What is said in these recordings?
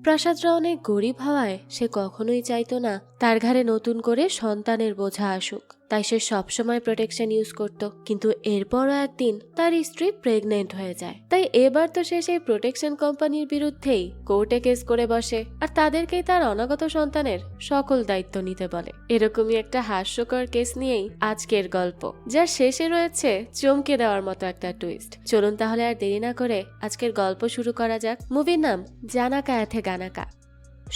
প্রাসাদরা অনেক গরিব হওয়ায় সে কখনোই চাইতো না তার ঘাড়ে নতুন করে সন্তানের বোঝা আসুক, তাই সে সবসময় প্রোটেকশন ইউজ করত। কিন্তু এরপরও একদিন তার স্ত্রী প্রেগনেন্ট হয়ে যায়, তাই এবার তো সে সেই প্রোটেকশন কোম্পানির বিরুদ্ধেই কোর্টে কেস করে বসে আর তাদেরকেই তার অনাগত সন্তানের সকল দায়িত্ব নিতে বলে। এরকমই একটা হাস্যকর কেস নিয়েই আজকের গল্প, যার শেষে রয়েছে চমকে দেওয়ার মতো একটা টুইস্ট। চলুন তাহলে আর দেরি না করে আজকের গল্প শুরু করা যাক। মুভির নাম জানাকা এথে গানাকা।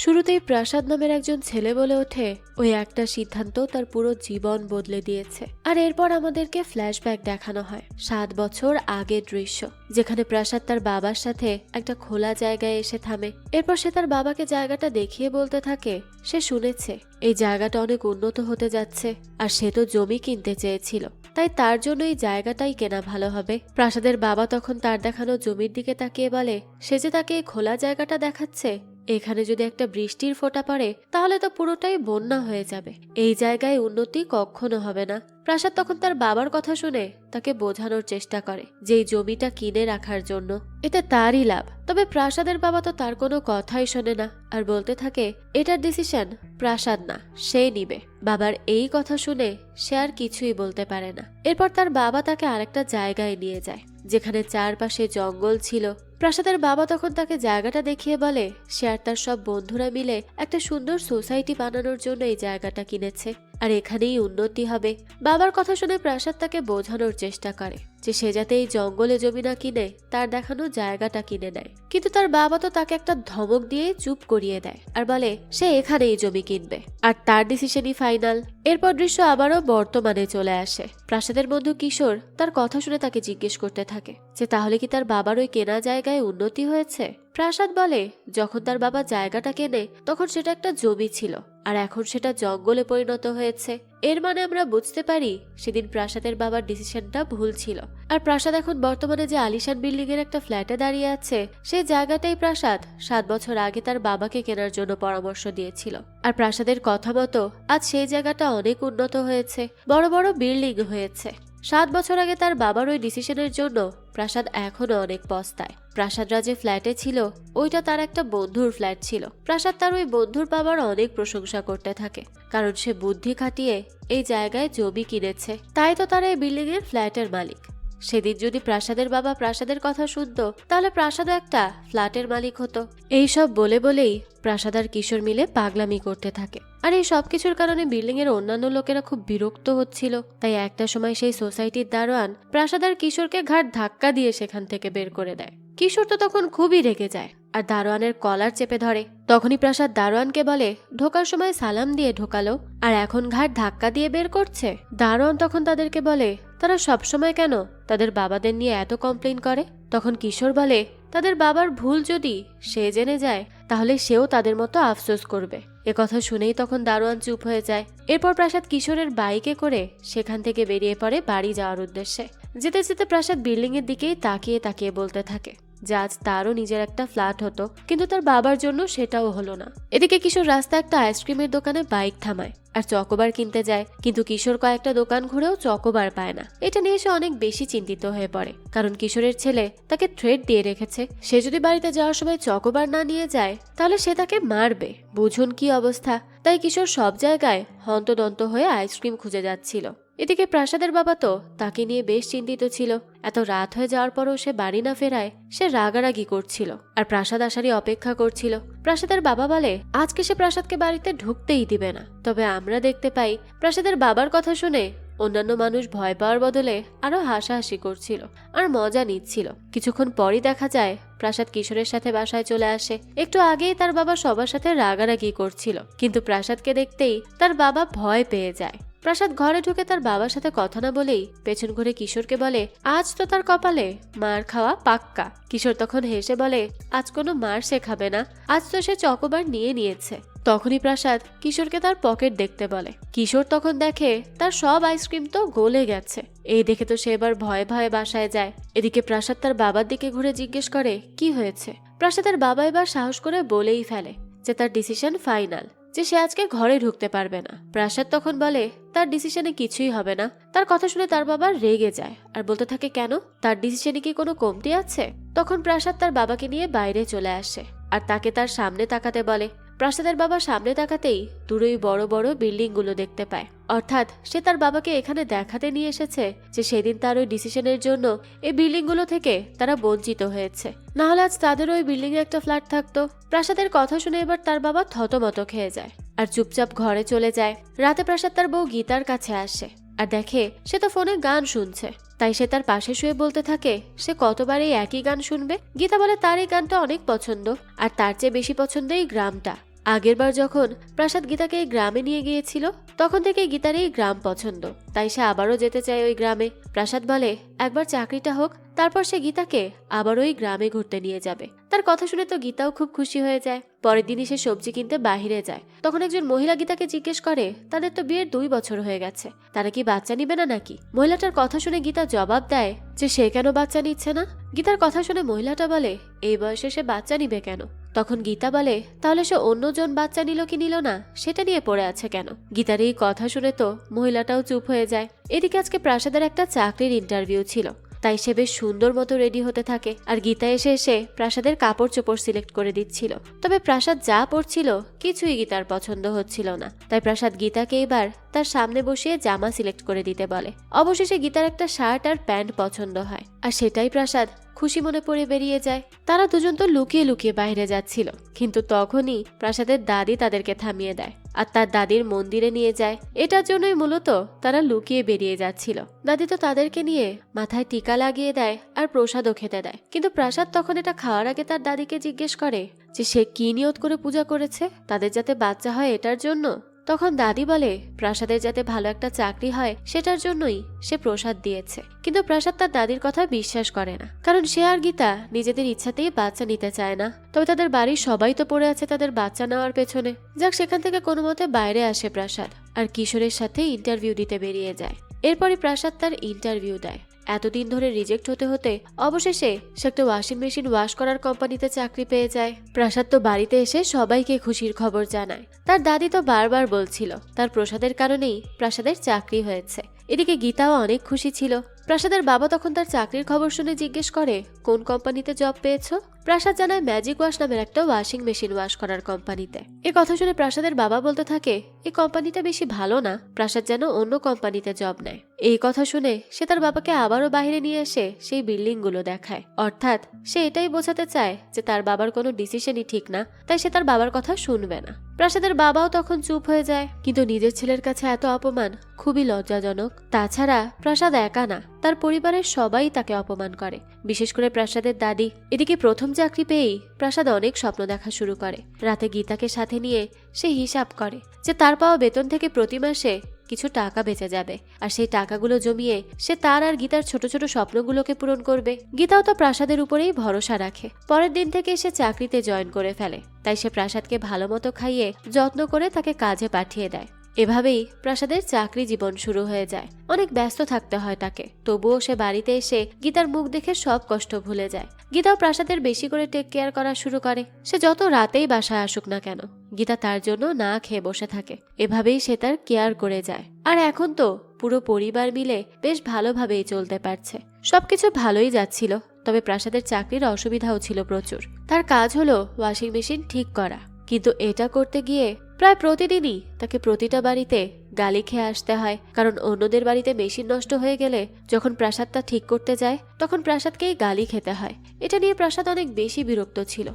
শুরুতেই প্রাসাদ নামের একজন ছেলে বলে ওঠে ওই একটা সিদ্ধান্ত তার পুরো জীবন বদলে দিয়েছে। আর এরপর আমাদেরকে ফ্ল্যাশব্যাক দেখানো হয় 7 বছর আগের দৃশ্য, যেখানে প্রাসাদ তার বাবার সাথে একটা খোলা জায়গায় এসে থামে। এরপর সে তার বাবাকে জায়গাটা দেখিয়ে বলতে থাকে সে শুনেছে এই জায়গাটা অনেক উন্নত হতে যাচ্ছে, আর সে তো জমি কিনতে চেয়েছিল, তাই তার জন্য এই জায়গাটাই কেনা ভালো হবে। প্রাসাদের বাবা তখন তার দেখানো জমির দিকে তাকিয়ে বলে সে যে তাকে এই খোলা জায়গাটা দেখাচ্ছে, এখানে যদি একটা বৃষ্টির ফোঁটা পড়ে তাহলে তো পুরোটাই বন্যা হয়ে যাবে, এই জায়গায় উন্নতি কখনো হবে না। প্রাসাদ তখন তার বাবার কথা শুনে তাকে বোঝানোর চেষ্টা করে যে এই জমিটা কিনে রাখার জন্য, এতে তারই লাভ। তবে প্রাসাদের বাবা তো তার কোনো কথাই শোনে না আর বলতে থাকে এটার ডিসিশন প্রাসাদ না, সে নিবে। বাবার এই কথা শুনে সে আর কিছুই বলতে পারে না। এরপর তার বাবা তাকে আরেকটা জায়গায় নিয়ে যায় যেখানে চারপাশে জঙ্গল ছিল। প্রাসাদের বাবা তখন তাকে জায়গাটা দেখিয়ে বলে সে আর তার সব বন্ধুরা মিলে একটা সুন্দর সোসাইটি বানানোর জন্য এই জায়গাটা কিনেছে আর এখানেই উন্নতি হবে। বাবার কথা শুনে প্রাসাদ তাকে বোঝানোর চেষ্টা করে যে সে যাতে এই জঙ্গলে জমি না কিনে তার দেখানো জায়গাটা কিনে নেয়, কিন্তু তার বাবা তো তাকে একটা ধমক দিয়ে চুপ করিয়ে দেয় আর বলে সে এখানেই জমি কিনবে আর তার ডিসিশনই ফাইনাল। এরপর দৃশ্য আবারও বর্তমানে চলে আসে। প্রাসাদের বন্ধু কিশোর তার কথা শুনে তাকে জিজ্ঞেস করতে থাকে যে তাহলে কি তার বাবার ওই কেনা জায়গায় উন্নতি হয়েছে। প্রাসাদ বলে যখন তার বাবা জায়গাটা কেনে তখন সেটা একটা জমি ছিল আর এখন সেটা জঙ্গলে পরিণত হয়েছে। এর মানে আমরা বুঝতে পারি সেদিন প্রাসাদের বাবার ডিসিশনটা ভুল ছিল। আর প্রাসাদ এখন বর্তমানে যে আলিশান বিল্ডিং এর একটা ফ্ল্যাটে দাঁড়িয়ে আছে সেই জায়গাটাই প্রাসাদ 7 বছর আগে তার বাবাকে কেনার জন্য পরামর্শ দিয়েছিল। আর প্রাসাদের কথা মতো আজ সেই জায়গাটা অনেক উন্নত হয়েছে, বড় বড় বিল্ডিং হয়েছে। 7 বছর আগে তার বাবার ওই ডিসিশনের জন্য প্রাসাদ এখনো অনেক পস্তায়। প্রাসাদরা যে ফ্ল্যাটে ছিল ওইটা তার একটা বন্ধুর ফ্ল্যাট ছিল। প্রাসাদ তার ওই বন্ধুর বাবার অনেক প্রশংসা করতে থাকে, কারণ সে বুদ্ধি খাটিয়ে এই জায়গায় জমি কিনেছে, তাই তো তার এই বিল্ডিং এর ফ্ল্যাটের মালিক। সেদিন যদি প্রাসাদের বাবা প্রাসাদের কথা শুনতো তাহলে প্রাসাদও একটা ফ্ল্যাটের মালিক হতো। এইসব বলে বলেই প্রাসাদ আর কিশোর মিলে পাগলামি করতে থাকে। আর এই সবকিছুর কারণে বিল্ডিং এর অন্যান্য লোকেরা খুব বিরক্ত হচ্ছিল। তাই একটা সময় সেই সোসাইটির দারোয়ান প্রাসাদ আর কিশোরকে ঘাট ধাক্কা দিয়ে সেখান থেকে বের করে দেয়। কিশোর তো তখন খুবই রেগে যায় আর দারোয়ানের কলার চেপে ধরে। তখনই প্রাসাদ দারোয়ানকে বলে ঢোকার সময় সালাম দিয়ে ঢোকালো আর এখন ঘাট ধাক্কা দিয়ে বের করছে। দারোয়ান তখন তাদেরকে বলে তারা সবসময় কেন তাদের বাবাদের নিয়ে এত কমপ্লেইন করে। তখন কিশোর বলে তাদের বাবার ভুল যদি সে জেনে যায় তাহলে সেও তাদের মতো আফসোস করবে। একথা শুনেই তখন দারোয়ান চুপ হয়ে যায়। এরপর প্রাসাদ কিশোরের বাইকে করে সেখান থেকে বেরিয়ে পড়ে বাড়ি যাওয়ার উদ্দেশ্যে। যেতে যেতে প্রাসাদ বিল্ডিং এর দিকেই তাকিয়ে তাকিয়ে বলতে থাকে যে আজ তারও নিজের একটা ফ্ল্যাট হতো, কিন্তু তার বাবার জন্য সেটাও হলো না। এদিকে কিশোর রাস্তায় একটা আইসক্রিমের দোকানে বাইক থামায় আর চকোবার কিনতে যায়, কিন্তু কিশোর কয়েকটা দোকান ঘুরেও চকোবার পায় না। এটা নিয়ে সে অনেক বেশি চিন্তিত হয়ে পড়ে, কারণ কিশোরের ছেলে তাকে থ্রেট দিয়ে রেখেছে সে যদি বাড়িতে যাওয়ার সময় চকোবার না নিয়ে যায় তাহলে সে তাকে মারবে। বুঝুন কি অবস্থা। তাই কিশোর সব জায়গায় হন্তদন্ত হয়ে আইসক্রিম খুঁজে যাচ্ছিল। এদিকে প্রাসাদের বাবা তো তাকে নিয়ে বেশ চিন্তিত ছিল। এত রাত হয়ে যাওয়ার পরও সে বাড়ি না ফেরায় সে রাগারাগি করছিল আর প্রাসাদ আসারই অপেক্ষা করছিল। প্রাসাদের বাবা বলে আজকে সে প্রাসাদকে বাড়িতে ঢুকতেই দিবে না। তবে আমরা দেখতে পাই প্রাসাদের বাবার কথা শুনে অন্যান্য মানুষ ভয় পাওয়ার বদলে আরো হাসাহাসি করছিল আর মজা নিচ্ছিল। কিছুক্ষণ পরই দেখা যায় প্রাসাদ কিশোরের সাথে বাসায় চলে আসে। একটু আগেই তার বাবা সবার সাথে রাগারাগি করছিল, কিন্তু প্রাসাদকে দেখতেই তার বাবা ভয় পেয়ে যায়। প্রাসাদ ঘরে ঢুকে তার বাবার সাথে কথা না বলেই পেছন ঘুরে কিশোরকে বলে আজ তো তার কপালে মার খাওয়া পাক্কা। কিশোর তখন হেসে বলে আজ কোনো মার সে খাবে না, আজ তো সে চকোবার নিয়ে নিয়েছে। তখনই প্রাসাদ কিশোরকে তার পকেট দেখতে বলে। কিশোর তখন দেখে তার সব আইসক্রিম তো গলে গেছে। এই দেখে তো সে এবার ভয়ে ভয়ে বাসায় যায়। এদিকে প্রাসাদ তার বাবার দিকে ঘুরে জিজ্ঞেস করে কি হয়েছে। প্রাসাদের বাবা এবার সাহস করে বলেই ফেলে যে তার ডিসিশন ফাইনাল, যে সে আজকে ঘরে ঢুকতে পারবে না। প্রাসাদ তখন বলে তার ডিসিশনে কিছুই হবে না। তার কথা শুনে তার বাবা রেগে যায় আর বলতে থাকে কেন, তার ডিসিশনে কি কোনো কমতি আছে। তখন প্রাসাদ তার বাবাকে নিয়ে বাইরে চলে আসে আর তাকে তার সামনে তাকাতে বলে। প্রাসাদের বাবা সামনে তাকাতেই দূরেই বড় বড় বিল্ডিংগুলো দেখতে পায়। অর্থাৎ সে তার বাবাকে এখানে দেখাতে নিয়ে এসেছে যে সেদিন তার ওই ডিসিশনের জন্য এই বিল্ডিংগুলো থেকে তারা বঞ্চিত হয়েছে, না হলে আজ তাদের ওই বিল্ডিং এ একটা ফ্ল্যাট থাকতো। প্রাসাদের কথা শুনে এবার তার বাবা থতমত খেয়ে যায় আর চুপচাপ ঘরে চলে যায়। রাতে প্রাসাদ তার বউ গীতার কাছে আসে আর দেখে সে তো ফোনে গান শুনছে। তাই সে তার পাশে শুয়ে বলতে থাকে সে কতবার এই একই গান শুনবে। গীতা বলে তার এই গানটা অনেক পছন্দ, আর তার চেয়ে বেশি পছন্দ এই গ্রামটা। আগেরবার যখন প্রাসাদ গীতাকে এই গ্রামে নিয়ে গিয়েছিল তখন থেকে গীতার এই গ্রাম পছন্দ, তাই সে আবারও যেতে চায় ওই গ্রামে। প্রাসাদ বলে একবার চাকরিটা হোক, তারপর সে গীতাকে আবার ওই গ্রামে ঘুরতে নিয়ে যাবে। তার কথা শুনে তো গীতাও খুব খুশি হয়ে যায়। পরের দিনই সে সবজি কিনতে বাহিরে যায়। তখন একজন মহিলা গীতাকে জিজ্ঞেস করে তাদের তো বিয়ের 2 বছর হয়ে গেছে, তারা কি বাচ্চা নিবে না নাকি? মহিলাটার কথা শুনে গীতা জবাব দেয় যে সে কেন বাচ্চা নিচ্ছে না। গীতার কথা শুনে মহিলাটা বলে এই বয়সে সে বাচ্চা নিবে কেন? তখন গীতা বলে তাহলে সে অন্যজন বাচ্চা নিল কি নিল না সেটা নিয়ে পড়ে আছে কেন? গীতার এই কথা শুনে তো মহিলাটাও চুপ হয়ে যায়। এদিকে আজকে প্রাসাদের একটা চাকরির ইন্টারভিউ ছিল, তাই সে বেশ সুন্দর মতো রেডি হতে থাকে। আর গীতা এসে প্রাসাদের কাপড় চোপড় সিলেক্ট করে দিচ্ছিল। তবে প্রাসাদ যা পরছিল কিছুই গীতার পছন্দ হচ্ছিল না, তাই প্রাসাদ গীতাকে এবার তার সামনে বসিয়ে জামা সিলেক্ট করে দিতে বলে। অবশেষে গীতার একটা শার্ট আর প্যান্ট পছন্দ হয়, আর সেটাই প্রাসাদ খুশি মনে পড়ে বেরিয়ে যায়। তারা দুজন তো লুকিয়ে লুকিয়ে বাইরে যাচ্ছিল, কিন্তু তখনই প্রাসাদের দাদি তাদেরকে থামিয়ে দেয় আর তার দাদির মন্দিরে নিয়ে যায়। এটার জন্যই মূলত তারা লুকিয়ে বেরিয়ে যাচ্ছিল। দাদি তো তাদেরকে নিয়ে মাথায় টিকা লাগিয়ে দেয় আর প্রসাদও খেতে দেয়। কিন্তু প্রাসাদ তখন এটা খাওয়ার আগে তার দাদিকে জিজ্ঞেস করে যে সে কি নিয়ত করে পূজা করেছে, তাদের যাতে বাচ্চা হয় এটার জন্য। তখন দাদি বলে প্রাসাদের যাতে ভালো একটা চাকরি হয় সেটার জন্যই সে প্রসাদ দিয়েছে। কিন্তু প্রাসাদ তার দাদির কথা বিশ্বাস করে না, কারণ সে আর গীতা নিজেদের ইচ্ছাতেই বাচ্চা নিতে চায় না। তবে তাদের বাড়ির সবাই তো পড়ে আছে তাদের বাচ্চা নেওয়ার পেছনে। যাক, সেখান থেকে কোনো মতে বাইরে আসে প্রাসাদ আর কিশোরের সাথে ইন্টারভিউ দিতে বেরিয়ে যায়। এরপরই প্রাসাদ তার ইন্টারভিউ দেয়। এতদিন ধরে রিজেক্ট হতে হতে অবশেষে সে একটা ওয়াশিং মেশিন ওয়াশ করার কোম্পানিতে চাকরি পেয়ে যায়। প্রাসাদ তো বাড়িতে এসে সবাইকে খুশির খবর জানায়। তার দাদি তো বারবার বলছিল তার প্রসাদের কারণেই প্রাসাদের চাকরি হয়েছে। এদিকে গীতাও অনেক খুশি ছিল। প্রাসাদের বাবা তখন তার চাকরির খবর শুনে জিজ্ঞেস করে কোন কোম্পানিতে জব পেয়েছো? প্রাসাদ জানায় ম্যাজিক ওয়াশ নামের একটা ওয়াশিং মেশিন ওয়াশ করার কোম্পানিতে। এ কথা শুনে প্রাসাদের বাবা বলতে থাকে এই কোম্পানিটা বেশি ভালো না, প্রাসাদ যেন অন্য কোম্পানিতে জব নেয়। এই কথা শুনে সে তার বাবাকে আবারও বাইরে নিয়ে এসে সেই বিল্ডিং গুলো দেখায়। অর্থাৎ সে এটাই বোঝাতে চায় যে তার বাবার কোনো ডিসিশনই ঠিক না, তাই সে তার বাবার কথা শুনবে না। প্রাসাদের বাবাও তখন চুপ হয়ে যায়, কিন্তু নিজের ছেলের কাছে এত অপমান খুবই লজ্জাজনক। তাছাড়া প্রাসাদ একা না, তার পরিবারের সবাই তাকে অপমান করে, বিশেষ করে প্রাসাদের দাদি। এদিকে প্রথম চাকরি পেয়েই প্রাসাদ অনেক স্বপ্ন দেখা শুরু করে। রাতে গীতাকে সাথে নিয়ে সে হিসাব করে যে তার পাওয়া বেতন থেকে প্রতি মাসে কিছু টাকা বেঁচে যাবে, আর সেই টাকাগুলো জমিয়ে সে তার আর গীতার ছোট ছোট স্বপ্নগুলোকে পূরণ করবে। গীতাও তো প্রাসাদের উপরেই ভরসা রাখে। পরের দিন থেকে সে চাকরিতে জয়েন করে ফেলে, তাই সে প্রাসাদকে ভালো মতো খাইয়ে যত্ন করে তাকে কাজে পাঠিয়ে দেয়। এভাবেই প্রাসাদের চাকরি জীবন শুরু হয়ে যায়। অনেক ব্যস্ত থাকতে হয় তাকে, তবুও সে বাড়িতে এসে গীতার মুখ দেখে সব কষ্ট ভুলে যায়। গীতাও প্রাসাদের বেশি করে টেক কেয়ার করা শুরু করে। সে যত রাতেই বাসায় আসুক না কেন, গীতা তার জন্য না খেয়ে বসে থাকে। এভাবেই সে তার কেয়ার করে যায়। আর এখন তো পুরো পরিবার মিলে বেশ ভালোভাবেই চলতে পারছে। সবকিছু ভালোই যাচ্ছিল, তবে প্রাসাদের চাকরির অসুবিধাও ছিল প্রচুর। তার কাজ হলো ওয়াশিং মেশিন ঠিক করা, কিন্তু এটা করতে গিয়ে প্রায় প্রতিদিনই তাকে প্রতিটা বাড়িতে গালি খেয়ে আসতে হয়, কারণ অন্যদের বাড়িতে মেশিন নষ্ট হয়ে গেলে যখন প্রাসাদটা ঠিক করতে যায় তখন প্রাসাদকেই গালি খেতে হয়। এটা নিয়ে প্রাসাদ অনেক বেশি বিরক্ত ছিল।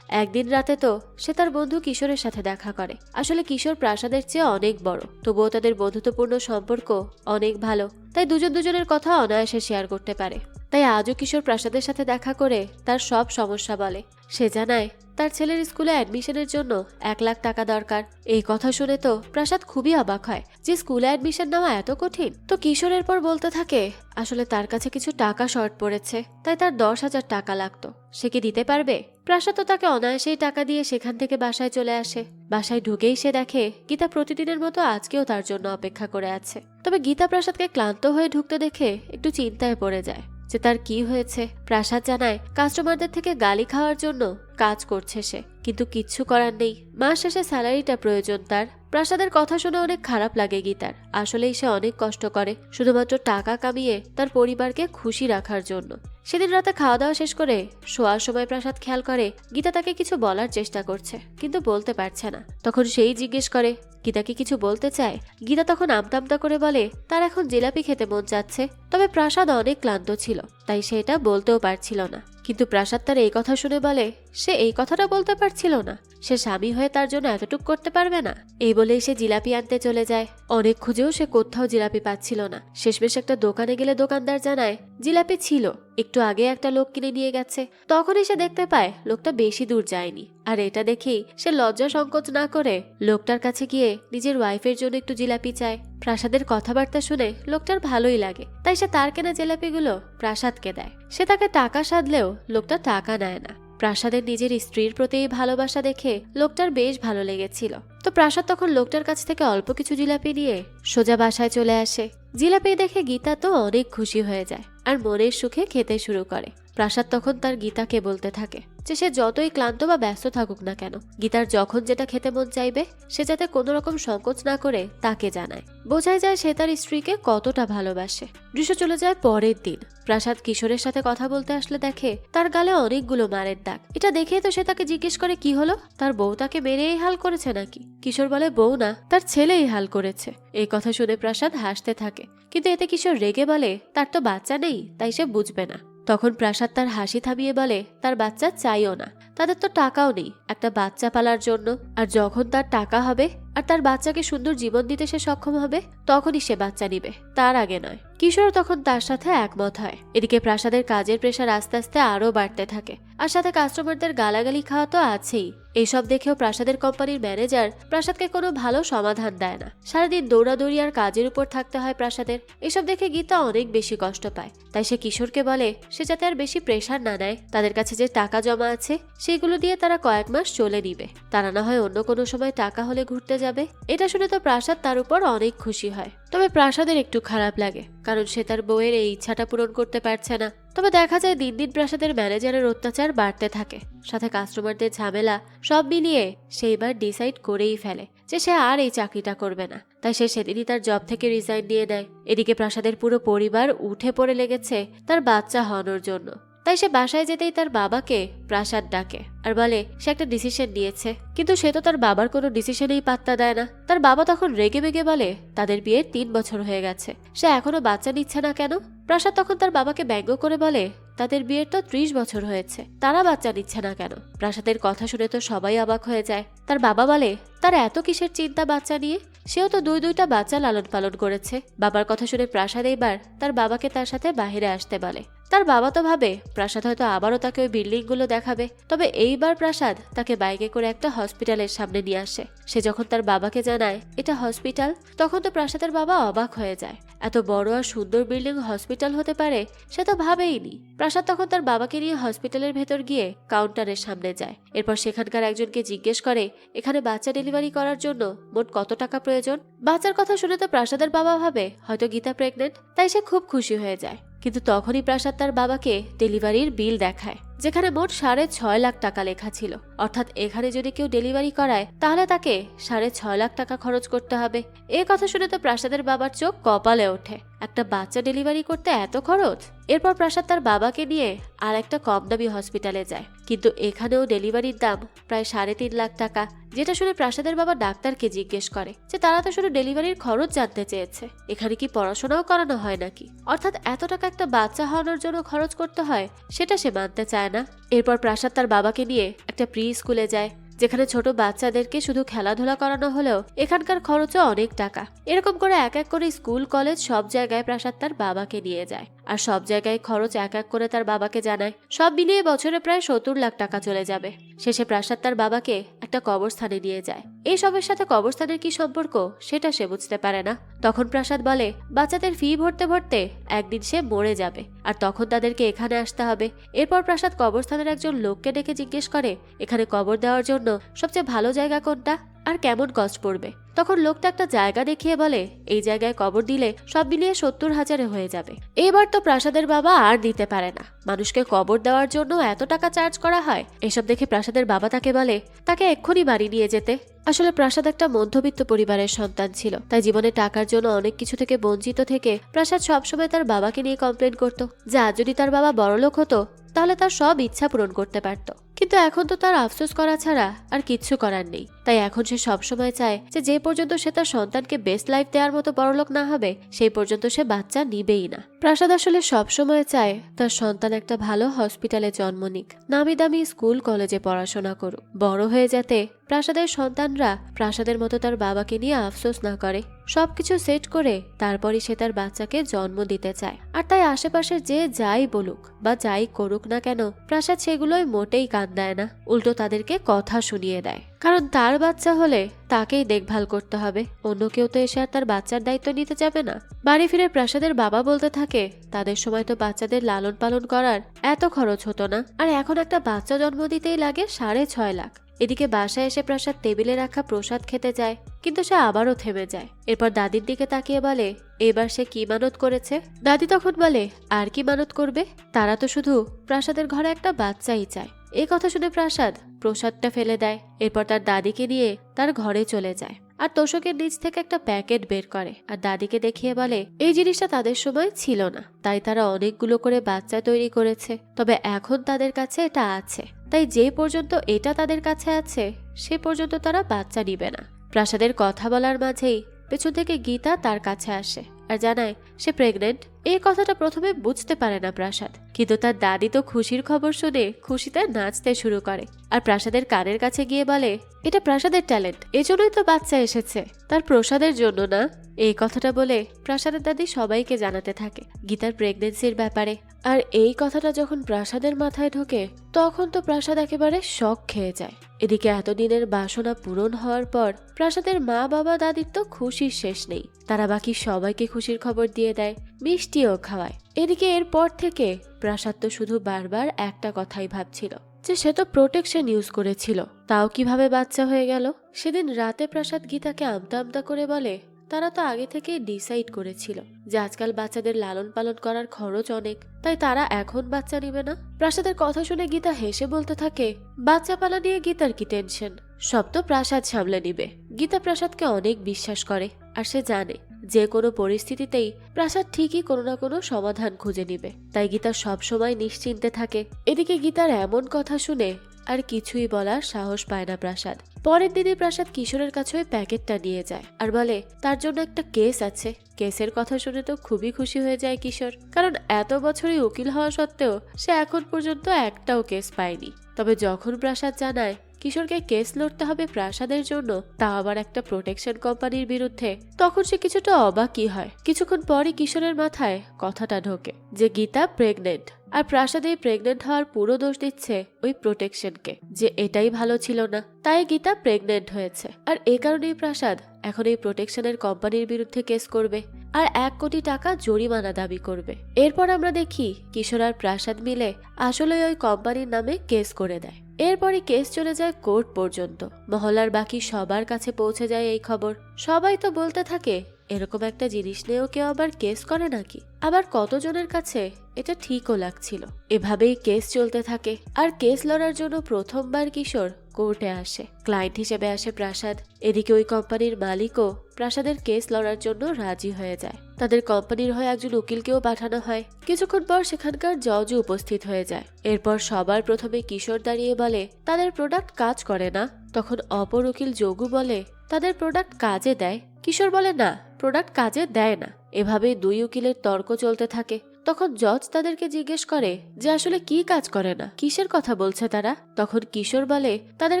একদিন রাতে তো সে তার বন্ধু কিশোরের সাথে দেখা করে। আসলে কিশোর প্রাসাদের চেয়ে অনেক বড়, তবুও তাদের বন্ধুত্বপূর্ণ সম্পর্ক অনেক ভালো, তাই দুজন দুজনের কথা অনায়াসে শেয়ার করতে পারে। তাই আজও কিশোর প্রাসাদের সাথে দেখা করে তার সব সমস্যা বলে। সে জানায় তার ছেলের স্কুলে অ্যাডমিশনের জন্য 1 লাখ টাকা দরকার। এই কথা শুনে তো প্রাসাদ খুবই অবাক হয় যে স্কুলে অ্যাডমিশন নেওয়া এত কঠিন। তো কিশোরের পর বলতে থাকে আসলে তার কাছে কিছু টাকা শর্ট পড়েছে, তাই তার 10,000 টাকা লাগতো, সে কি দিতে পারবে? প্রাসাদ তো তাকে অনায়াসেই টাকা দিয়ে সেখান থেকে বাসায় চলে আসে। বাসায় ঢুকেই সে দেখে গীতা প্রতিদিনের মতো আজকেও তার জন্য অপেক্ষা করে আছে। তবে গীতা প্রাসাদকে ক্লান্ত হয়ে ঢুকতে দেখে একটু চিন্তায় পড়ে যায় যে তার কি হয়েছে। প্রাসাদ জানায় কাস্টমারদের থেকে গালি খাওয়ার জন্য কাজ করছে সে, কিন্তু কিচ্ছু করার নেই, মাস শেষে স্যালারিটা প্রয়োজন তার। প্রাসাদের কথা শুনে অনেক খারাপ লাগে গীতার। আসলেই সে অনেক কষ্ট করে শুধুমাত্র টাকা কামিয়ে তার পরিবারকে খুশি রাখার জন্য। সেদিন রাতে খাওয়া দাওয়া শেষ করে শোয়ার সময় প্রাসাদ খেয়াল করে গীতা তাকে কিছু বলার চেষ্টা করছে, কিন্তু বলতে পারছে না। তখন সেই জিজ্ঞেস করে গীতা কি কিছু বলতে চায়। গীতা তখন আমতা আমতা করে বলে তার এখন জিলাপি খেতে মন যাচ্ছে, তবে প্রাসাদ অনেক ক্লান্ত ছিল তাই সে এটা বলতেও পারছিল না। কিন্তু প্রাসাদ তার এই কথা শুনে বলে সে এই কথাটা বলতে পারছিল না, সে স্বামী হয়ে তার জন্য এতটুক করতে পারবে না। এই বলেই সে জিলাপি আনতে চলে যায়। অনেক খুঁজেও সে কোথাও জিলাপি পাচ্ছিল না। শেষমেশ একটা দোকানে গেলে দোকানদার জানায় জিলাপি ছিল, একটু আগে একটা লোক কিনে নিয়ে গেছে। তখনই সে দেখতে পায় লোকটা বেশি দূর যায়নি। আর এটা দেখেই সে লজ্জা সংকোচ না করে লোকটার কাছে গিয়ে নিজের ওয়াইফের জন্য একটু জিলাপি চায়। প্রাসাদের কথাবার্তা শুনে লোকটার ভালোই লাগে, তাই সে তার কেনা জিলাপিগুলো প্রাসাদকে দেয়। সে তাকে টাকা সাধলেও লোকটা টাকা নেয় না। প্রাসাদের নিজের স্ত্রীর প্রতি ভালোবাসা দেখে লোকটার বেশ ভালো লেগেছিল। তো প্রাসাদ তখন লোকটার কাছ থেকে অল্প কিছু জিলাপি নিয়ে সোজা বাসায় চলে আসে। জিলাপি দেখে গীতা তো অনেক খুশি হয়ে যায় আর মনের সুখে খেতে শুরু করে। প্রাসাদ তখন তার গীতাকে বলতে থাকে যে সে যতই ক্লান্ত বা ব্যস্ত থাকুক না কেন, গীতার যখন যেটা খেতে মন চাইবে সে যাতে কোনো রকম সংকোচ না করে তাকে জানায়। বোঝাই যায় সে তার স্ত্রীকে কতটা ভালোবাসে। দৃশ্য চলে যায় পরের দিন। প্রাসাদ কিশোরের সাথে কথা বলতে আসলে দেখে তার গালে অনেকগুলো মারের দাগ। এটা দেখে তো সে তাকে জিজ্ঞেস করে কি হলো, তার বউ তাকে মেরে এই হাল করেছে নাকি। কিশোর বলে বউ না, তার ছেলে এই হাল করেছে। এই কথা শুনে প্রাসাদ হাসতে থাকে, কিন্তু এতে কিশোর রেগে বলে তার তো বাচ্চা নেই তাই সে বুঝবে না। তখন প্রাসাদ তার হাসি থামিয়ে বলে তার বাচ্চা চাইও না, তাদের তো টাকাও নেই একটা বাচ্চা পালার জন্য। আর যখন তার টাকা হবে আর তার বাচ্চাকে সুন্দর জীবন দিতে সে সক্ষম হবে তখনই সে বাচ্চা নিবে, তার আগে নয়। কিশোর তখন তার সাথে একমত হয়। এদিকে প্রাসাদের কাজের প্রেসার আস্তে আস্তে আরো বাড়তে থাকে, আর সাথে কাস্টমারদের গালাগালি খাওয়া তো আছেই। এইসব দেখেও প্রাসাদের কোম্পানির ম্যানেজার প্রাসাদকে কোনো ভালো সমাধান দেয় না। সারাদিন দৌড়াদৌড়ি আর কাজের উপর থাকতে হয় প্রাসাদের। এসব দেখে গীতা অনেক বেশি কষ্ট পায়। তাই সে কিশোরকে বলে সে যাতে আর বেশি প্রেসার না নেয়, তাদের কাছে যে টাকা জমা আছে সেগুলো দিয়ে তারা কয়েক মাস চলে নিবে, তারা না হয় অন্য কোনো সময় টাকা হলে ঘুরতে যাবে। এটা শুনে তো প্রাসাদ তার উপর অনেক খুশি হয়। তবে প্রাসাদের একটু খারাপ লাগে, কারণ সে তার বউয়ের এই ইচ্ছাটা পূরণ করতে পারছে না। তবে দেখা যায় দিন দিন প্রাসাদের ম্যানেজারের অত্যাচার বাড়তে থাকে, সাথে কাস্টমারদের ঝামেলা, সব মিলিয়ে সে এবার ডিসাইড করেই ফেলে যে সে আর এই চাকরিটা করবে না। তাই সে সেদিনই তার জব থেকে রিজাইন নিয়ে নেয়। এদিকে প্রাসাদের পুরো পরিবার উঠে পড়ে লেগেছে তার বাচ্চা হওয়ার জন্য। তাই সে বাসায় যেতেই তার বাবাকে প্রাসাদ ডাকে আর বলে সে একটা ডিসিশন নিয়েছে, কিন্তু সে তো তার বাবার কোনো ডিসিশনেই পাত্তা দেয় না। তার বাবা তখন রেগে মেগে বলে তাদের বিয়ে 3 বছর হয়ে গেছে, সে এখনো বাচ্চা নিচ্ছে না কেন। প্রাসাদ তখন তার বাবাকে ব্যঙ্গ করে বলে তাদের বিয়ের তো 30 বছর হয়েছে, তারা বাচ্চা নিচ্ছে না কেন। প্রাসাদের কথা শুনে তো সবাই অবাক হয়ে যায়। তার বাবা বলে তার এত কিসের চিন্তা বাচ্চা নিয়ে, সেও তো 2-2টা বাচ্চা লালন পালন করেছে। বাবার কথা শুনে প্রাসাদ এইবার তার বাবাকে তার সাথে বাহিরে আসতে বলে। তার বাবা তো ভাবে প্রাসাদ হয়তো আবারও তাকে ওই বিল্ডিং গুলো দেখাবে। তবে এইবার প্রাসাদ তাকে বাইকে করে একটা হসপিটালের সামনে নিয়ে আসে। সে যখন তার বাবাকে জানায় এটা হসপিটাল, তখন তো প্রাসাদের বাবা অবাক হয়ে যায়। এত বড় আর সুন্দর বিল্ডিং হসপিটাল হতে পারে সে তো ভাবেইনি। প্রাসাদ তখন তার বাবাকে নিয়ে হসপিটালের ভেতর গিয়ে কাউন্টারের সামনে যায়। এরপর সেখানকার একজনকে জিজ্ঞেস করে এখানে বাচ্চা ডেলিভারি করার জন্য মোট কত টাকা প্রয়োজন। বাচ্চার কথা শুনে তো প্রাসাদের বাবা ভাবে হয়তো গীতা প্রেগনেন্ট, তাই সে খুব খুশি হয়ে যায়। কিন্তু তখনই প্রাসাদ তার বাবাকে ডেলিভারির বিল দেখায়, যেখানে মোট 6.5 লাখ টাকা লেখা ছিল। অর্থাৎ এখানে যদি কেউ ডেলিভারি করায় তাহলে তাকে 6.5 লাখ টাকা খরচ করতে হবে। এ কথা শুনে তো প্রাসাদের বাবার চোখ কপালে ওঠে, একটা বাচ্চা ডেলিভারি করতে এত খরচ। এরপর প্রাসাদ তার বাবাকে নিয়ে আর একটা কম দামি হসপিটালে যায়, কিন্তু এখানেও ডেলিভারির দাম প্রায় 3.5 লাখ টাকা। যেটা শুনে প্রাসাদের বাবা ডাক্তারকে জিজ্ঞেস করে যে তারা তো শুধু ডেলিভারির খরচ জানতে চেয়েছে, এখানে কি পড়াশোনাও করানো হয় নাকি, অর্থাৎ এত টাকা একটা বাচ্চা হওয়ানোর জন্য খরচ করতে হয় সেটা সে মানতে চায় না। এরপর প্রাসাদ তার বাবাকে নিয়ে একটা প্রি স্কুলে যায়, যেখানে ছোট বাচ্চাদেরকে শুধু খেলাধুলা করানো হলেও এখানকার খরচও অনেক টাকা। এরকম করে এক এক করে স্কুল কলেজ সব জায়গায় প্রাসাদ তার বাবাকে নিয়ে যায়, আর সব জায়গায় খরচ এক এক করে তার বাবাকে জানায়। সব মিলিয়ে বছরে প্রায় 70 লাখ টাকা চলে যাবে। শেষে প্রাসাদ তার বাবাকে একটা কবরস্থানে নিয়ে যায়। এই সবের সাথে কবরস্থানের কি সম্পর্ক সেটা সে বুঝতে পারে না। তখন প্রাসাদ বলে বাচ্চাদের ফি ভরতে ভরতে একদিন সে মরে যাবে, আর তখন তাদেরকে এখানে আসতে হবে। এরপর প্রাসাদ কবরস্থানের একজন লোককে ডেকে জিজ্ঞেস করে এখানে কবর দেওয়ার জন্য সবচেয়ে ভালো জায়গা কোনটা। আর কেমন কষ্ট পড়বে। তখন লোকটা একটা জায়গা দেখিয়ে বলে, এই জায়গায় কবর দিলে সব মিলিয়ে 70,000-এ হয়ে যাবে। এবার তো প্রাসাদের বাবা আর দিতে পারে না, মানুষকে কবর দেওয়ার জন্য এত টাকা চার্জ করা হয়। এসব দেখে প্রাসাদের বাবা তাকে বলে তাকে এক্ষুনি বাড়ি নিয়ে যেতে। আসলে প্রাসাদ একটা মধ্যবিত্ত পরিবারের সন্তান ছিল, তাই জীবনে টাকার জন্য অনেক কিছু থেকে বঞ্চিত থেকে প্রাসাদ সবসময় তার বাবাকে নিয়ে কমপ্লেন করত যে আজ যদি তার বাবা বড়লোক হতো তাহলে তার সব ইচ্ছা পূরণ করতে পারত। কিন্তু এখন তো তার আফসোস করা ছাড়া আর কিচ্ছু করার নেই। তাই এখন সে সবসময় চায় যে পর্যন্ত সে তার সন্তানকে বেস্ট লাইফ দেওয়ার মতো বড়লোক না হবে সেই পর্যন্ত সে বাচ্চা নিবেই না। প্রাসাদ আসলে সবসময় চায় তার সন্তান একটা ভালো হসপিটালে জন্ম নিক, নামি দামি স্কুল কলেজে পড়াশোনা করুক, বড় হয়ে যাতে প্রাসাদের সন্তানরা প্রাসাদের মতো তার বাবাকে নিয়ে আফসোস না করে। সবকিছু সেট করে তারপরই সে তার বাচ্চাকে জন্ম দিতে চায়। আর তাই আশেপাশে যে যাই বলুক বা যাই করুক না কেন প্রাসাদ সেগুলোই মোটেই কান দেয় না, উল্টো তাদেরকে কথা শুনিয়ে দেয়। কারণ তার বাচ্চা হলে তাকেই দেখভাল করতে হবে, অন্য কেউ তো এসে আর তার বাচ্চার দায়িত্ব নিতে যাবে না। বাড়ি ফিরে প্রাসাদের বাবা বলতে থাকে, তাদের সময় তো বাচ্চাদের লালন পালন করার এত খরচ হতো না, আর এখন একটা বাচ্চা জন্ম দিতেই লাগে 6.5 লাখ। এদিকে বাসায় এসে প্রাসাদ টেবিলে রাখা প্রসাদ খেতে যায়, কিন্তু সে আবারও থেমে যায়। এরপর দাদির দিকে তাকিয়ে বলে, এবার সে কি মানত করেছে? দাদি তখন বলে, আর কি মানত করবে, তারা তো শুধু প্রাসাদের ঘরে একটা বাচ্চাই চায়। এই কথা শুনে প্রাসাদ প্রসাদটা ফেলে দেয়। এরপর তার দাদিকে নিয়ে তার ঘরে চলে যায় আর তোষকের নিচ থেকে একটা প্যাকেট বের করে আর দাদিকে দেখিয়ে বলে, এই জিনিসটা তাদের সময় ছিল না, তাই তারা অনেকগুলো করে বাচ্চা তৈরি করেছে, তবে এখন তাদের কাছে এটা আছে, তাই যে পর্যন্ত এটা তাদের কাছে আছে সে পর্যন্ত তারা বাচ্চা নিবে না। প্রাসাদের কথা বলার মাঝেই পেছন থেকে গীতা তার কাছে আসে আর জানায় সে প্রেগনেন্ট। এই কথাটা প্রথমে বুঝতে পারে না প্রাসাদ, কিন্তু তার দাদি তো খুশির খবর শুনে খুশিতে নাচতে শুরু করে আর প্রাসাদের কানের কাছে গিয়ে বলে, এটা প্রাসাদের ট্যালেন্ট, এজন্যই তো বাচ্চা এসেছে, তার প্রসাদের জন্য না। এই কথাটা বলে প্রাসাদের দাদি সবাইকে জানাতে থাকে গীতার প্রেগনেন্সির ব্যাপারে। আর এই কথাটা যখন প্রাসাদের মাথায় ঢোকে তখন তো প্রাসাদ একেবারে শক খেয়ে যায়। এদিকে এতদিনের বাসনা পূরণ হওয়ার পর প্রাসাদের মা বাবা দাদির তো খুশির শেষ নেই, তারা বাকি সবাইকে খুশির খবর দিয়ে দেয়, মিষ্টিও খাওয়ায়। এদিকে এরপর থেকে প্রাসাদ তো শুধু বারবার একটা কথাই ভাবছিল যে সে তো প্রোটেকশন ইউজ করেছিল, তাও কিভাবে বাচ্চা হয়ে গেল। সেদিন রাতে প্রাসাদ গীতাকে আমতা আমতা করে বলে, তারা তো আগে থেকে ডিসাইড করেছিল যে আজকাল বাচ্চাদের লালন পালন করার খরচ অনেক, তাই তারা এখন বাচ্চা নিবে না। প্রাসাদের কথা শুনে গীতা হেসে বলতে থাকে, বাচ্চা পালা নিয়ে গীতার কি টেনশন, সব তো প্রাসাদ সামলে নিবে। গীতা প্রাসাদকে অনেক বিশ্বাস করে আর সে জানে যে কোনো পরিস্থিতিতেই প্রাসাদ ঠিকই কোনো না কোনো সমাধান খুঁজে নিবে, তাই গীতা সব সময় নিশ্চিন্তে থাকে। এদিকে গীতার এমন কথা শুনে আর কিছুই বলার সাহস পায় না প্রাসাদ। পরের দিনই প্রাসাদ কিশোরের কাছে ওই প্যাকেটটা নিয়ে যায় আর বলে তার জন্য একটা কেস আছে। কেসের কথা শুনে তো খুবই খুশি হয়ে যায় কিশোর, কারণ এত বছরই উকিল হওয়া সত্ত্বেও সে এখন পর্যন্ত একটাও কেস পায়নি। তবে যখন প্রাসাদ জানায় কিশোরকে কেস লড়তে হবে প্রাসাদের জন্য, তা আবার একটা প্রোটেকশন কোম্পানির বিরুদ্ধে, তখন সে কিছুটা অবাকই হয়। কিছুক্ষণ পরই কিশোরের মাথায় কথাটা ঢোকে যে গীতা প্রেগনেন্ট আর প্রাসাদ এই প্রেগনেন্ট হওয়ার পুরো দোষ দিচ্ছে ওই প্রোটেকশনকে, যে এটাই ভালো ছিল না, তাই গীতা প্রেগনেন্ট হয়েছে। আর এই কারণেই প্রাসাদ এখন এই প্রোটেকশনের কোম্পানির বিরুদ্ধে কেস করবে আর 1 কোটি টাকা জরিমানা দাবি করবে। এরপর আমরা দেখি কিশোর আর প্রাসাদ মিলে আসলে ওই কোম্পানির নামে কেস করে দেয়। এরপরে কেস চলে যায় কোর্ট পর্যন্ত, মহল্লার বাকি সবার কাছে পৌঁছে যায় এই খবর। সবাই তো বলতে থাকে এরকম একটা জিনিস নিয়েও কেউ আবার কেস করে নাকি, আবার কতজনের কাছে এটা ঠিকও লাগছিল। এভাবেই কেস চলতে থাকে আর কেস লড়ার জন্য প্রথমবার কিশোর কোর্টে আসে, ক্লায়েন্ট হিসেবে আসে প্রাসাদ। এদিকে ওই কোম্পানির মালিকও প্রাসাদের কেস লড়ার জন্য রাজি হয়ে যায়, তাদের কোম্পানির হয়ে একজন উকিলকেও পাঠানো হয়। কিছুক্ষণ পর সেখানকার জজও উপস্থিত হয়ে যায়। এরপর সবার প্রথমে কিশোর দাঁড়িয়ে বলে তাদের প্রোডাক্ট কাজ করে না, তখন অপর উকিল যোগু বলে তাদের প্রোডাক্ট কাজে দেয়। কিশোর বলে না, প্রোডাক্ট কাজে দেয় না। এভাবেই দুই উকিলের তর্ক চলতে থাকে। তখন জজ তাদেরকে জিজ্ঞেস করে যে আসলে কি কাজ করে না, কিসের কথা বলছে তারা। তখন কিশোর বলে তাদের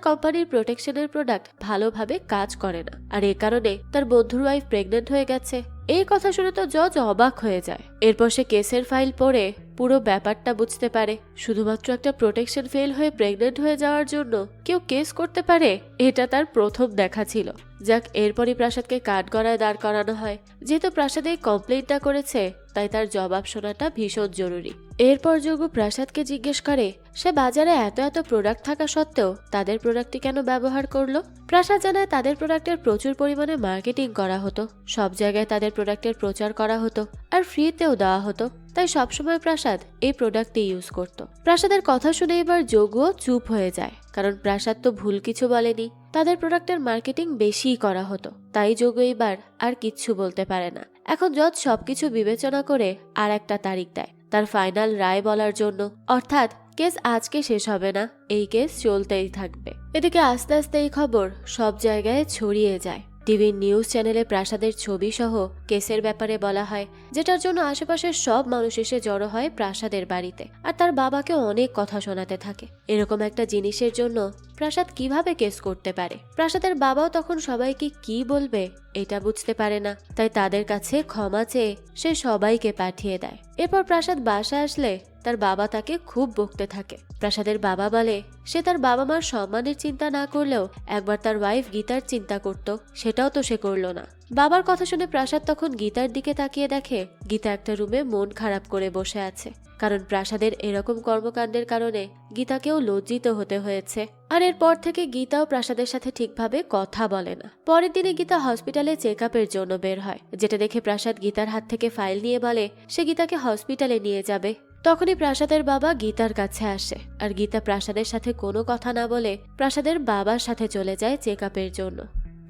কোম্পানির প্রোটেকশনের প্রোডাক্ট ভালোভাবে কাজ করে না আর এ কারণে তার বন্ধুর ওয়াইফ প্রেগনেন্ট হয়ে গেছে। এই কথা শুনে তো জজ অবাক হয়ে যায়। এরপর সে কেসের ফাইল পড়ে পুরো ব্যাপারটা বুঝতে পারে। শুধুমাত্র একটা প্রোটেকশন ফেল হয়ে প্রেগনেন্ট হয়ে যাওয়ার জন্য কেউ কেস করতে পারে, এটা তার প্রথম দেখা ছিল। যাক, এরপরই প্রাসাদকে কাঠগড়ায় দাঁড় করানো হয়। যেহেতু প্রাসাদে কমপ্লেইনটা করেছে, তাই তার জবাব শোনাটা ভীষণ জরুরি। এরপর যোগু প্রাসাদকে জিজ্ঞেস করে সে বাজারে এত এত প্রোডাক্ট থাকা সত্ত্বেও তাদের প্রোডাক্টটি কেন ব্যবহার করলো। প্রাসাদ জানায় তাদের প্রোডাক্টের প্রচুর পরিমাণে মার্কেটিং করা হতো, সব জায়গায় তাদের প্রোডাক্টের প্রচার করা হতো আর ফ্রিতেও দেওয়া হতো, তাই সবসময় প্রাসাদ এই প্রোডাক্টটি ইউজ করত। প্রাসাদের কথা শুনে এবার যোগুও চুপ হয়ে যায়, কারণ প্রাসাদ তো ভুল কিছু বলেনি, তাদের প্রোডাক্টের মার্কেটিং বেশিই করা হতো। তাই যোগু এবার আর কিচ্ছু বলতে পারে না। এখন জজ সবকিছু বিবেচনা করে আর একটা তারিখ দেয় তার ফাইনাল রায় বলার জন্য, অর্থাৎ কেস আজকে শেষ হবে না, এই কেস চলতেই থাকবে। এদিকে আস্তে আস্তে এই খবর সব জায়গায় ছড়িয়ে যায়। টিভি নিউজ চ্যানেলে প্রাসাদের ছবি সহ কেসের ব্যাপারে বলা হয়, যেটার জন্য আশেপাশের সব মানুষ এসে জড়ো হয় প্রাসাদের বাড়িতে, আর তার বাবাকে অনেক কথা শোনাতে থাকে। এরকম একটা জিনিসের জন্য প্রাসাদ কিভাবে কেস করতে পারে। প্রাসাদের বাবাও তখন সবাইকে কি বলবে এটা বুঝতে পারে না, তাই তাদের কাছে ক্ষমা চেয়ে সে সবাইকে পাঠিয়ে দেয়। এরপর প্রাসাদ বাসা আসলে তার বাবা তাকে খুব বকতে থাকে। প্রাসাদের বাবা বলে সে তার বাবা মার সম্মানের চিন্তা না করলেও একবার তার ওয়াইফ গীতার চিন্তা করত, সেটাও তো সে করলো না। বাবার কথা শুনে প্রাসাদ তখন গীতার দিকে তাকিয়ে দেখে গীতা একটা রুমে মন খারাপ করে বসে আছে, কারণ প্রাসাদের এরকম কর্মকাণ্ডের কারণে গীতাকেও লজ্জিত হতে হয়েছে। আর এরপর থেকে গীতাও প্রাসাদের সাথে ঠিকভাবে কথা বলে না। পরের দিনে গীতা হসপিটালে চেক আপের জন্য বের হয়, যেটা দেখে প্রাসাদ গীতার হাত থেকে ফাইল নিয়ে বলে সে গীতাকে হসপিটালে নিয়ে যাবে। তখনই প্রাসাদের বাবা গীতার কাছে আসে, আর গীতা প্রাসাদের সাথে কোনো কথা না বলে প্রাসাদের বাবার সাথে চলে যায় চেক আপের জন্য।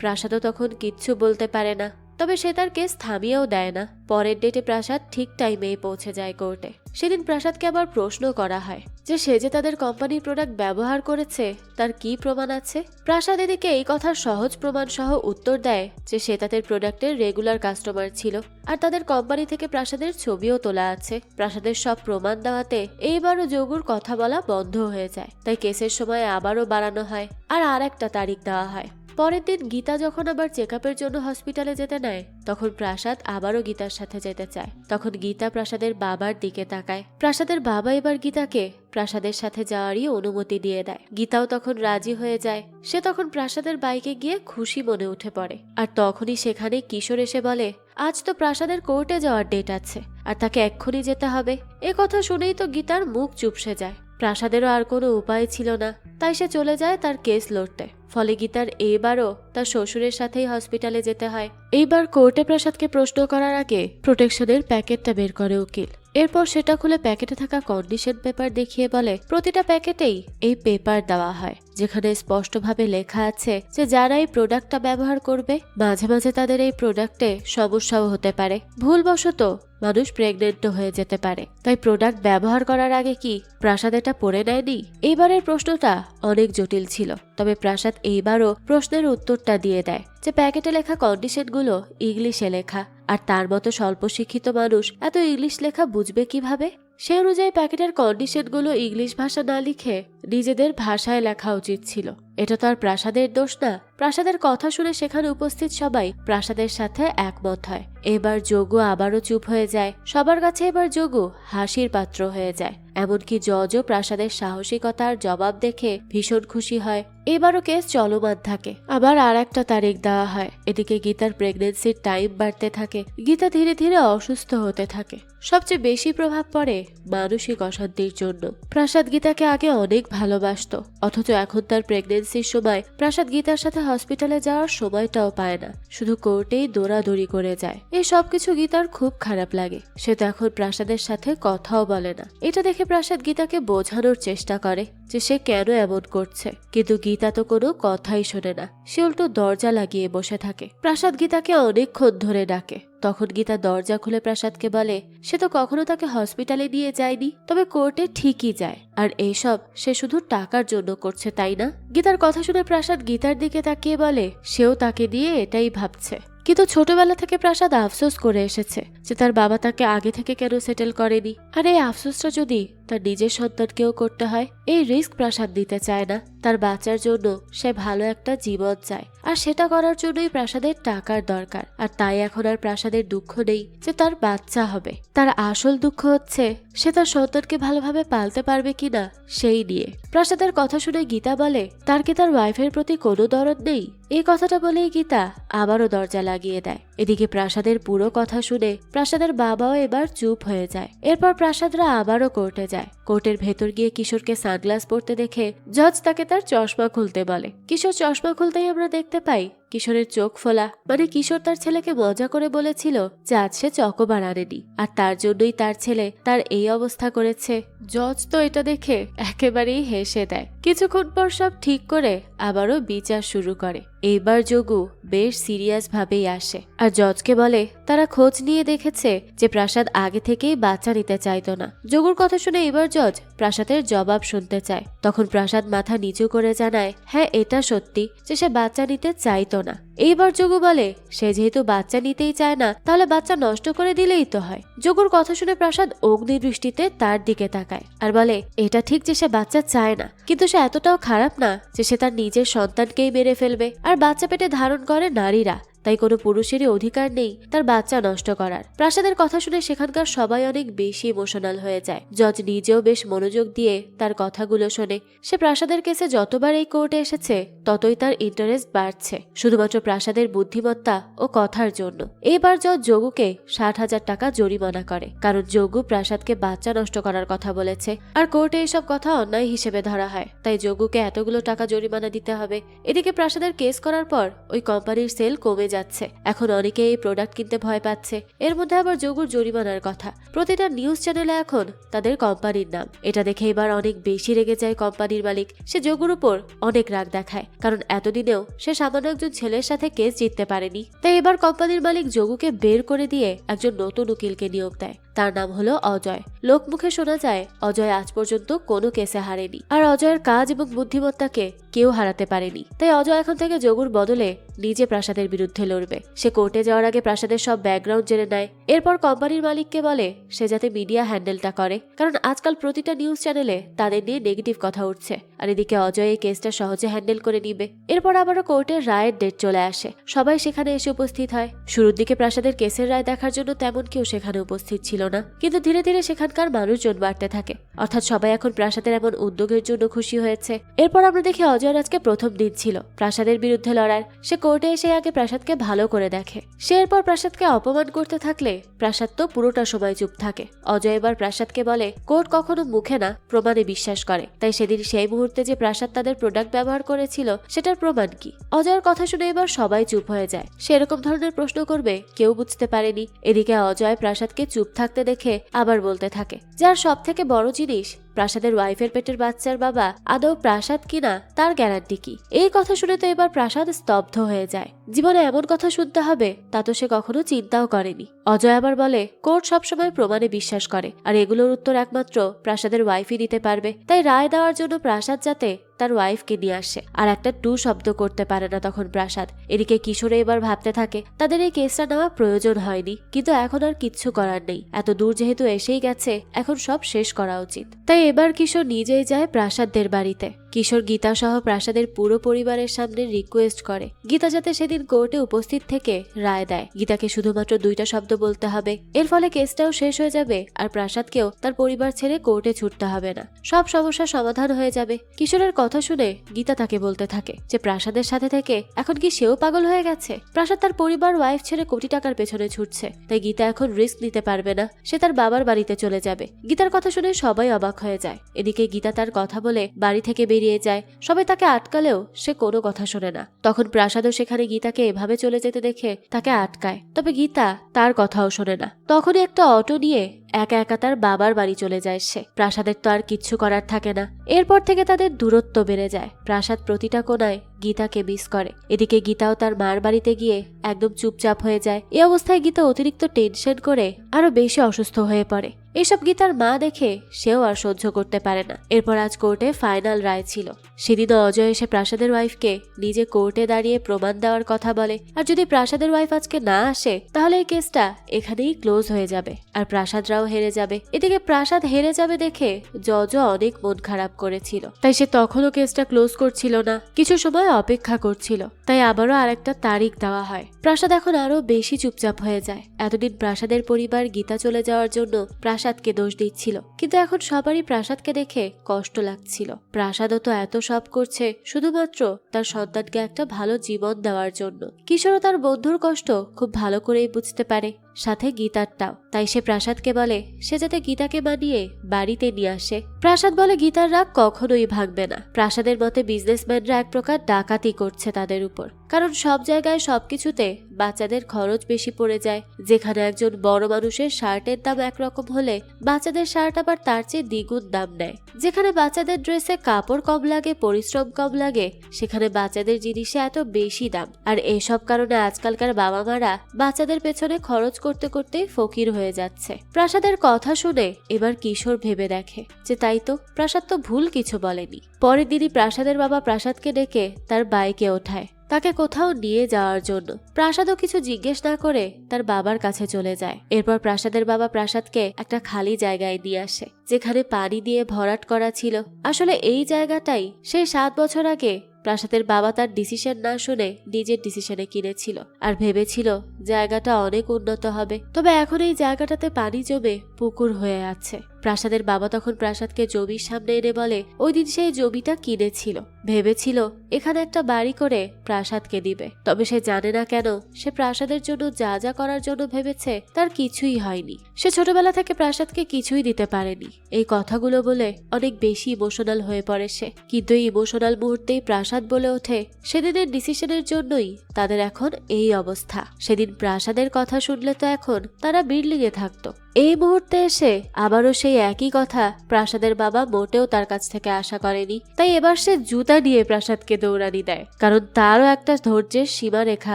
প্রাসাদও তখন কিচ্ছু বলতে পারে না, তবে সে তার কেস থামিয়েও দেয় না। পরের ডেটে প্রাসাদ ঠিক টাইমেই পৌঁছে যায় কোর্টে। সেদিন প্রাসাদকে আবার প্রশ্ন করা হয় যে সে যে তাদের কোম্পানির প্রোডাক্ট ব্যবহার করেছে তার কি প্রমাণ আছে। প্রাসাদ এদিকে এই কথার সহজ প্রমাণ সহ উত্তর দেয় যে সে তাদের প্রোডাক্টের রেগুলার কাস্টমার ছিল, আর তাদের কোম্পানি থেকে প্রাসাদের ছবিও তোলা আছে। প্রাসাদের সব প্রমাণ দেওয়াতে এইবারও যোগুর কথা বলা বন্ধ হয়ে যায়, তাই কেসের সময় আবারও বাড়ানো হয় আর একটা তারিখ দেওয়া হয়। পরের দিন গীতা যখন আবার চেক আপের জন্য হসপিটালে যেতে নেয়, তখন প্রাসাদ আবারও গীতার সাথে যেতে চায়। তখন গীতা প্রাসাদের বাবার দিকে তাকায়। প্রাসাদের বাবা এবার গীতাকে প্রাসাদের সাথে যাওয়ারই অনুমতি দিয়ে দেয়। গীতাও তখন রাজি হয়ে যায়। সে তখন প্রাসাদের বাইকে গিয়ে খুশি মনে উঠে পড়ে, আর তখনই সেখানে কিশোর এসে বলে আজ তো প্রাসাদের কোর্টে যাওয়ার ডেট আছে আর তাকে এক্ষুনি যেতে হবে। এ কথা শুনেই তো গীতার মুখ চুপসে যায়। প্রাসাদেরও আর কোনো উপায় ছিল না, তাই সে চলে যায় তার কেস লড়তে। ফলে গীতার এইবারও তার শ্বশুরের সাথেই হসপিটালে যেতে হয়। এইবার কোর্টে প্রাসাদকে প্রশ্ন করার আগে প্রোটেকশনের প্যাকেটটা বের করে উকিল। এরপর সেটা খুলে প্যাকেটে থাকা কন্ডিশন পেপার দেখিয়ে বলে প্রতিটা প্যাকেটেই এই পেপার দেওয়া হয়, যেখানে স্পষ্টভাবে লেখা আছে যে যারা এই প্রোডাক্টটা ব্যবহার করবে মাঝে মাঝে তাদের এই প্রোডাক্টে সমস্যাও হতে পারে। ভুলবশত মানুষ প্রেগনেন্ট হয়ে যেতে পারে, তাই প্রোডাক্ট ব্যবহার করার আগে কি প্রাসাদ এটা পড়ে নেয়নি? এইবারের প্রশ্নটা অনেক জটিল ছিল, তবে প্রাসাদ এইবারও প্রশ্নের উত্তরটা দিয়ে দেয় যে প্যাকেটে লেখা কন্ডিশনগুলো ইংলিশে লেখা, আর তার মতো স্বল্প শিক্ষিত মানুষ এত ইংলিশ লেখা বুঝবে কিভাবে। সে অনুযায়ী প্যাকেটের কন্ডিশনগুলো ইংলিশ ভাষা না লিখে নিজেদের ভাষায় লেখা উচিত ছিল। এটা তো আর প্রাসাদের দোষ না। প্রাসাদের কথা শুনে সেখানে উপস্থিত সবাই প্রাসাদের সাথে একমত হয়। এবার যোগু আবারও চুপ হয়ে যায়। সবার কাছে এবার যোগু হাসির পাত্র হয়ে যায়। এমনকি জজও প্রাসাদের সাহসিকতার জবাব দেখে ভীষণ খুশি হয়। এবারও কেস চলমান থাকে। আবার আর একটা তারিখ দেওয়া হয়। এদিকে গীতার প্রেগনেন্সির টাইম বাড়তে থাকে। গীতা ধীরে ধীরে অসুস্থ হতে থাকে। সবচেয়ে বেশি প্রভাব পড়ে মানসিক অশান্তির জন্য। প্রাসাদ গীতাকে আগে অনেক ভালোবাসতো, অথচ এখন তার প্রেগনেন্সির সময় প্রাসাদ গীতার সাথে হসপিটালে যাওয়ার সময়টাও পায় না, শুধু কোর্টেই দৌড়াদৌড়ি করে যায়। এই সবকিছু গীতার খুব খারাপ লাগে। সে তো এখন প্রাসাদের সাথে কথাও বলে না। এটা দেখে প্রাসাদ গীতাকে বোঝানোর চেষ্টা করে যে সে কেন এমন করছে, কিন্তু গীতা তো কোনো কথাই শোনে না। সে উল্টো দরজা লাগিয়ে বসে থাকে। প্রাসাদ গীতাকে অনেকক্ষণ ধরে ডাকে। তখন গীতা দরজা খুলে প্রাসাদকে বলে সে তো কখনো তাকে হসপিটালে নিয়ে যায়নি, তবে কোর্টে ঠিকই যায়, আর এইসব সে শুধু টাকার জন্য করছে, তাই না? গীতার কথা শুনে প্রাসাদ গীতার দিকে তাকিয়ে বলে সেও তাকে দিয়ে এটাই ভাবছে, কিন্তু ছোটবেলা থেকে প্রাসাদ আফসোস করে এসেছে যে তার বাবা তাকে আগে থেকে কেন সেটেল করেনি। আর এই আফসোসটা যদি তার নিজের সন্তানকেও করতে হয়, এই রিস্ক প্রাসাদ দিতে চায় না। তার বাচ্চার জন্য সে ভালো একটা জীবন চায়, আর সেটা করার জন্যই প্রাসাদের টাকার দরকার। আর তাই এখন আর প্রাসাদের দুঃখ নেই যে তার বাচ্চা হবে, তার আসল দুঃখ হচ্ছে সে তার সন্তানকে ভালোভাবে পালতে পারবে কিনা সেই নিয়ে। প্রাসাদের কথা শুনে গীতা বলে তার কি তার ওয়াইফের প্রতি কোনো দরদ নেই। এই কথাটা বলেই গীতা আবারও দরজা লাগিয়ে দেয়। এদিকে প্রাসাদের পুরো কথা শুনে প্রাসাদের বাবাও এবার চুপ হয়ে যায়। এরপর প্রাসাদরা আবারও কোর্টে যায়। কোর্টের ভেতর গিয়ে কিশোরকে সানগ্লাস পরতে দেখে জজ তাকে তার চশমা খুলতে বলে। কিশোর চশমা খুলতেই আমরা দেখতে পাই কিশোরের চোখ ফোলা, মানে কিশোর তার ছেলেকে মজা করে বলেছিল যে আজ সে চকোবার আনেনি, আর তার জন্যই তার ছেলে তার এই অবস্থা করেছে। জজ তো এটা দেখে একেবারেই হেসে দেয়। কিছুক্ষণ পর সব ঠিক করে আবারও বিচার শুরু করে। এইবার যোগু বেশ সিরিয়াস ভাবেই আসে আর জজকে বলে তারা খোঁজ নিয়ে দেখেছে যে প্রাসাদ আগে থেকেই বাচ্চা নিতে চাইতো না। যোগুর কথা শুনে এবার জজ প্রাসাদের জবাব শুনতে চায়। তখন প্রাসাদ মাথা নিচু করে জানায় হ্যাঁ এটা সত্যি যে সে বাচ্চা নিতে চাইতো না। এইবার যোগু বলে সে যেহেতু বাচ্চা নিতেই চায় না তাহলে বাচ্চা নষ্ট করে দিলেই তো হয়। যোগুর কথা শুনে প্রাসাদ অগ্নি দৃষ্টিতে তার দিকে তাকায় আর বলে এটা ঠিক যে সে বাচ্চা চায় না, কিন্তু সে এতটাও খারাপ না যে সে তার নিজের সন্তানকেই মেরে ফেলবে। আর বাচ্চা পেটে ধারণ করে নারীরা, তাই কোনো পুরুষেরই অধিকার নেই তার বাচ্চা নষ্ট করার। প্রাসাদের কথা শুনে সেখানকার সবাই অনেক বেশি ইমোশনাল হয়ে যায়। জজ নিজেও বেশ মনোযোগ দিয়ে তার কথাগুলো শোনে। সে প্রাসাদের কেসে যতবার এই কোর্টে এসেছে ততই তার ইন্টারেস্ট বাড়ছে, শুধুমাত্র প্রাসাদের বুদ্ধিমত্তা ও কথার জন্য। এবার জজ যোগুকে 60,000 টাকা জরিমানা করে, কারণ যোগু প্রাসাদকে বাচ্চা নষ্ট করার কথা বলেছে। আর কোর্টে এইসব কথা অন্যায় হিসেবে ধরা হয়, তাই যোগুকে এতগুলো টাকা জরিমানা দিতে হবে। এদিকে প্রাসাদের কেস করার পর ওই কোম্পানির সেল কমে যাচ্ছে। এখন অনেকে এই প্রোডাক্ট কিনতে ভয় পাচ্ছে। এর মধ্যে আবার যোগুর জরিমানার কথা। প্রতিটা নিউজ চ্যানেলে এখন তাদের কোম্পানির নাম। এটা দেখে এবার অনেক বেশি রেগে যায় কোম্পানির মালিক। সে যোগুর উপর অনেক রাগ দেখায়, কারণ এতদিনেও সে সামান্য একজন ছেলের সাথে কেস জিততে পারেনি। তাই এবার কোম্পানির মালিক যোগুকে বের করে দিয়ে একজন নতুন উকিলকে নিয়োগ দেয়। তার নাম হলো অজয়। লোকমুখে শোনা যায় অজয় আজ পর্যন্ত কোনো কেসে হারেনি, আর অজয়ের কাজ এবং বুদ্ধিমত্তাকে কেউ হারাতে পারেনি। তাই অজয় এখন থেকে যোগুর বদলে নিজে প্রাসাদের বিরুদ্ধে লড়বে। সে কোর্টে যাওয়ার আগে প্রাসাদের সব ব্যাকগ্রাউন্ড জেনে নেয়। এরপর কোম্পানির মালিককে বলে সে যাতে মিডিয়া হ্যান্ডেলটা করে, কারণ আজকাল প্রতিটা নিউজ চ্যানেলে তাদের নিয়ে নেগেটিভ কথা উঠছে। আর এদিকে অজয় এই কেসটা সহজে হ্যান্ডেল করে নিবে। এরপর আবারও কোর্টের রায়ের ডেট চলে আসে। সবাই সেখানে এসে উপস্থিত হয়। শুরুর দিকে প্রাসাদের কেসের রায় দেখার জন্য তেমন কেউ সেখানে উপস্থিত ছিল না, কিন্তু ধীরে ধীরে সেখানকার মানুষজন বাড়তে থাকে। অর্থাৎ সবাই এখন প্রাসাদের এমন উদ্যোগের জন্য খুশি হয়েছে। এরপর আমরা দেখি অজয়ের আজকে প্রথম দিন ছিল প্রাসাদের বিরুদ্ধে লড়ার। সে কোর্টে এসে আগে প্রাসাদকে ভালো করে দেখে। সে এরপর প্রাসাদকে অপমান করতে থাকলে প্রাসাদ তো পুরোটা সময় চুপ থাকে। অজয় এবার প্রাসাদকে বলে কোর্ট কখনো মুখে না প্রমাণে বিশ্বাস করে, তাই সেদিন সেই মুহূর্তে যে প্রাসাদ তাদের প্রোডাক্ট ব্যবহার করেছিল সেটার প্রমাণ কি। অজয়ের কথা শুনে এবার সবাই চুপ হয়ে যায়। সে এরকম ধরনের প্রশ্ন করবে কেউ বুঝতে পারেনি। এদিকে অজয় প্রাসাদকে চুপ থাকতে দেখে আবার বলতে থাকে যার সব থেকে বড় জিনিস প্রাসাদের ওয়াইফের পেটের বাচ্চার বাবা আদৌ প্রাসাদ কিনা তার গ্যারান্টি কি। এই কথা শুনে তো এবার প্রাসাদ স্তব্ধ হয়ে যায়। জীবনে এমন কথা শুনতে হবে তা তো সে কখনো চিন্তাও করেনি। অজয় আবার বলে কোর্ট সবসময় প্রমাণে বিশ্বাস করে, আর এগুলোর উত্তর একমাত্র প্রাসাদের ওয়াইফই দিতে পারবে। তাই রায় দেওয়ার জন্য প্রাসাদ যাতে তার ওয়াইফকে নিয়ে আসে। আর একটা টু শব্দ করতে পারে না তখন প্রাসাদ। এদিকে কিশোরে এবার ভাবতে থাকে তাদের এই কেসটা নেওয়া প্রয়োজন হয়নি, কিন্তু এখন আর কিচ্ছু করার নেই। এত দূর যেহেতু এসেই গেছে এখন সব শেষ করা উচিত। তাই এবার কিশোর নিজেই যায় প্রাসাদদের বাড়িতে। কিশোর গীতা সহ প্রাসাদের পুরো পরিবারের সামনে রিকোয়েস্ট করে গীতা যাতে সেদিন কোর্টে উপস্থিত থেকে রায় দেয়। গীতাকে শুধুমাত্র 2টা শব্দ বলতে হবে, এর ফলে কেসটাও শেষ হয়ে যাবে আর প্রাসাদকেও তার পরিবার ছেড়ে কোর্টে ছুটতে হবে না। সব সমস্যার সমাধান হয়ে যাবে। কিশোরের কথা শুনে গীতা তাকে বলতে থাকে যে প্রাসাদের সাথে থেকে এখন কি সেও পাগল হয়ে গেছে। প্রাসাদ তার পরিবার ওয়াইফ ছেড়ে কোটি টাকার পেছনে ছুটছে, তাই গীতা এখন রিস্ক নিতে পারবে না। সে তার বাবার বাড়িতে চলে যাবে। গীতার কথা শুনে সবাই অবাক হয়ে যায়। এদিকে গীতা তার কথা বলে বাড়ি থেকে বেরিয়ে যায়। সবাই তাকে আটকালেও সে কোনো কথা শোনে না। তখন প্রাসাদও সেখানে গীতাকে এভাবে চলে যেতে দেখে তাকে আটকায়, তবে গীতা তার কথাও শোনে না। তখনই একটা অটো নিয়ে একা একা তার বাবার বাড়ি চলে যায় সে। প্রাসাদের তো আর কিচ্ছু করার থাকে না। এরপর থেকে তাদের দূরত্ব বেড়ে যায়। প্রাসাদ প্রতিটা কোনায় গীতাকে মিস করে। এদিকে গীতাও তার মার বাড়িতে গিয়ে একদম চুপচাপ হয়ে যায়। এই অবস্থায় গীতা অতিরিক্ত টেনশন করে আরো বেশি অসুস্থ হয়ে পড়ে। এসব গীতার মা দেখে সেও আর সহ্য করতে পারে না। এরপর আজ কোর্টে ফাইনাল রায় ছিল। সেদিনও অজয় এসে প্রাসাদের ওয়াইফকে নিজে কোর্টে দাঁড়িয়ে প্রমাণ দেওয়ার কথা বলে, আর যদি প্রাসাদের ওয়াইফ আজকে না আসে তাহলে এই কেসটা এখানেই ক্লোজ হয়ে যাবে আর প্রাসাদরাও হেরে যাবে। এদিকে প্রাসাদ হেরে যাবে দেখে জজও অনেক মন খারাপ করেছিল, তাই সে তখনও কেসটা ক্লোজ করছিল না, কিছু সময় অপেক্ষা করছিল। তাই আবারও আরেকটা তারিখ দেওয়া হয়। প্রাসাদ এখন আরো বেশি চুপচাপ হয়ে যায়। এতদিন প্রাসাদের পরিবার গীতা চলে যাওয়ার জন্য প্রাসাদকে দোষ দিচ্ছিল, কিন্তু এখন সবারই প্রাসাদকে দেখে কষ্ট লাগছিল। প্রাসাদও তো এত সব করছে শুধুমাত্র তার সন্তানকে একটা ভালো জীবন দেওয়ার জন্য। কিশোরও তার বন্ধুর কষ্ট খুব ভালো করেই বুঝতে পারে, সাথে গীতারটাও। তাই সে প্রাসাদকে বলে সে যাতে গীতাকে মানিয়ে বাড়িতে নিয়ে আসে। প্রাসাদ বলে গীতার রাগ কখনোই ভাঙবে না। প্রাসাদের মতে বিজনেসম্যানরা এক প্রকার ডাকাতি করছে তাদের উপর, কারণ সব জায়গায় সবকিছুতে বাচ্চাদের খরচ বেশি পড়ে যায়। যেখানে একজন বড় মানুষের শার্টের দাম একরকম হলে বাচ্চাদের শার্ট আবার তার চেয়ে দ্বিগুণ দাম নেয়। যেখানে বাচ্চাদের ড্রেসে কাপড় কম লাগে, পরিশ্রম কম লাগে, সেখানে বাচ্চাদের জিনিসে এত বেশি দাম। আর এসব কারণে আজকালকার বাবা মারা বাচ্চাদের পেছনে খরচ করতে করতেই ফকির হয়ে যাচ্ছে। প্রাসাদের কথা শুনে এবার কিশোর ভেবে দেখে যে তাই তো, প্রাসাদ তো ভুল কিছু বলেনি। পরের দিনই প্রাসাদের বাবা প্রাসাদকে ডেকে তার বাইকে ওঠায় তাকে কোথাও নিয়ে যাওয়ার জন্য। প্রাসাদও কিছু জিজ্ঞেস না করে তার বাবার কাছে চলে যায়। এরপর প্রাসাদের বাবা প্রাসাদকে একটা খালি জায়গায় নিয়ে আসে, যেখানে পানি দিয়ে ভরাট করা ছিল। আসলে এই জায়গাটাই সেই 7 বছর আগে প্রাসাদের বাবা তার ডিসিশন না শুনে নিজের ডিসিশনে কিনেছিল, আর ভেবেছিল জায়গাটা অনেক উন্নত হবে। তবে এখন এই জায়গাটাতে পানি জমে পুকুর হয়ে আছে। প্রাসাদের বাবা তখন প্রাসাদকে জমির সামনে এনে বলে ওই দিন সেই জমিটা কিনেছিল, ভেবেছিল এখানে একটা বাড়ি করে প্রাসাদকে দিবে। তবে সে জানে না কেন সে প্রাসাদের জন্য যা যা করার জন্য ভেবেছে তার কিছুই হয়নি। সে ছোটবেলা থেকে প্রাসাদকে কিছুই দিতে পারেনি। এই কথাগুলো বলে অনেক বেশি ইমোশনাল হয়ে পড়ে সে। কিন্তু এই ইমোশনাল মুহূর্তেই প্রাসাদ বলে ওঠে সেদিনের ডিসিশনের জন্যই তাদের এখন এই অবস্থা। সেদিন প্রাসাদের কথা শুনলে তো এখন তারা বিল্ডিং এ থাকতো। এই মুহূর্তে এসে আবারও সেই একই কথা প্রাসাদের বাবা মোটেও তার কাছ থেকে আশা করেনি। তাই এবার সে জুতা নিয়ে প্রাসাদকে দৌড়ানি দেয়, কারণ তারও একটা ধৈর্যের সীমা রেখা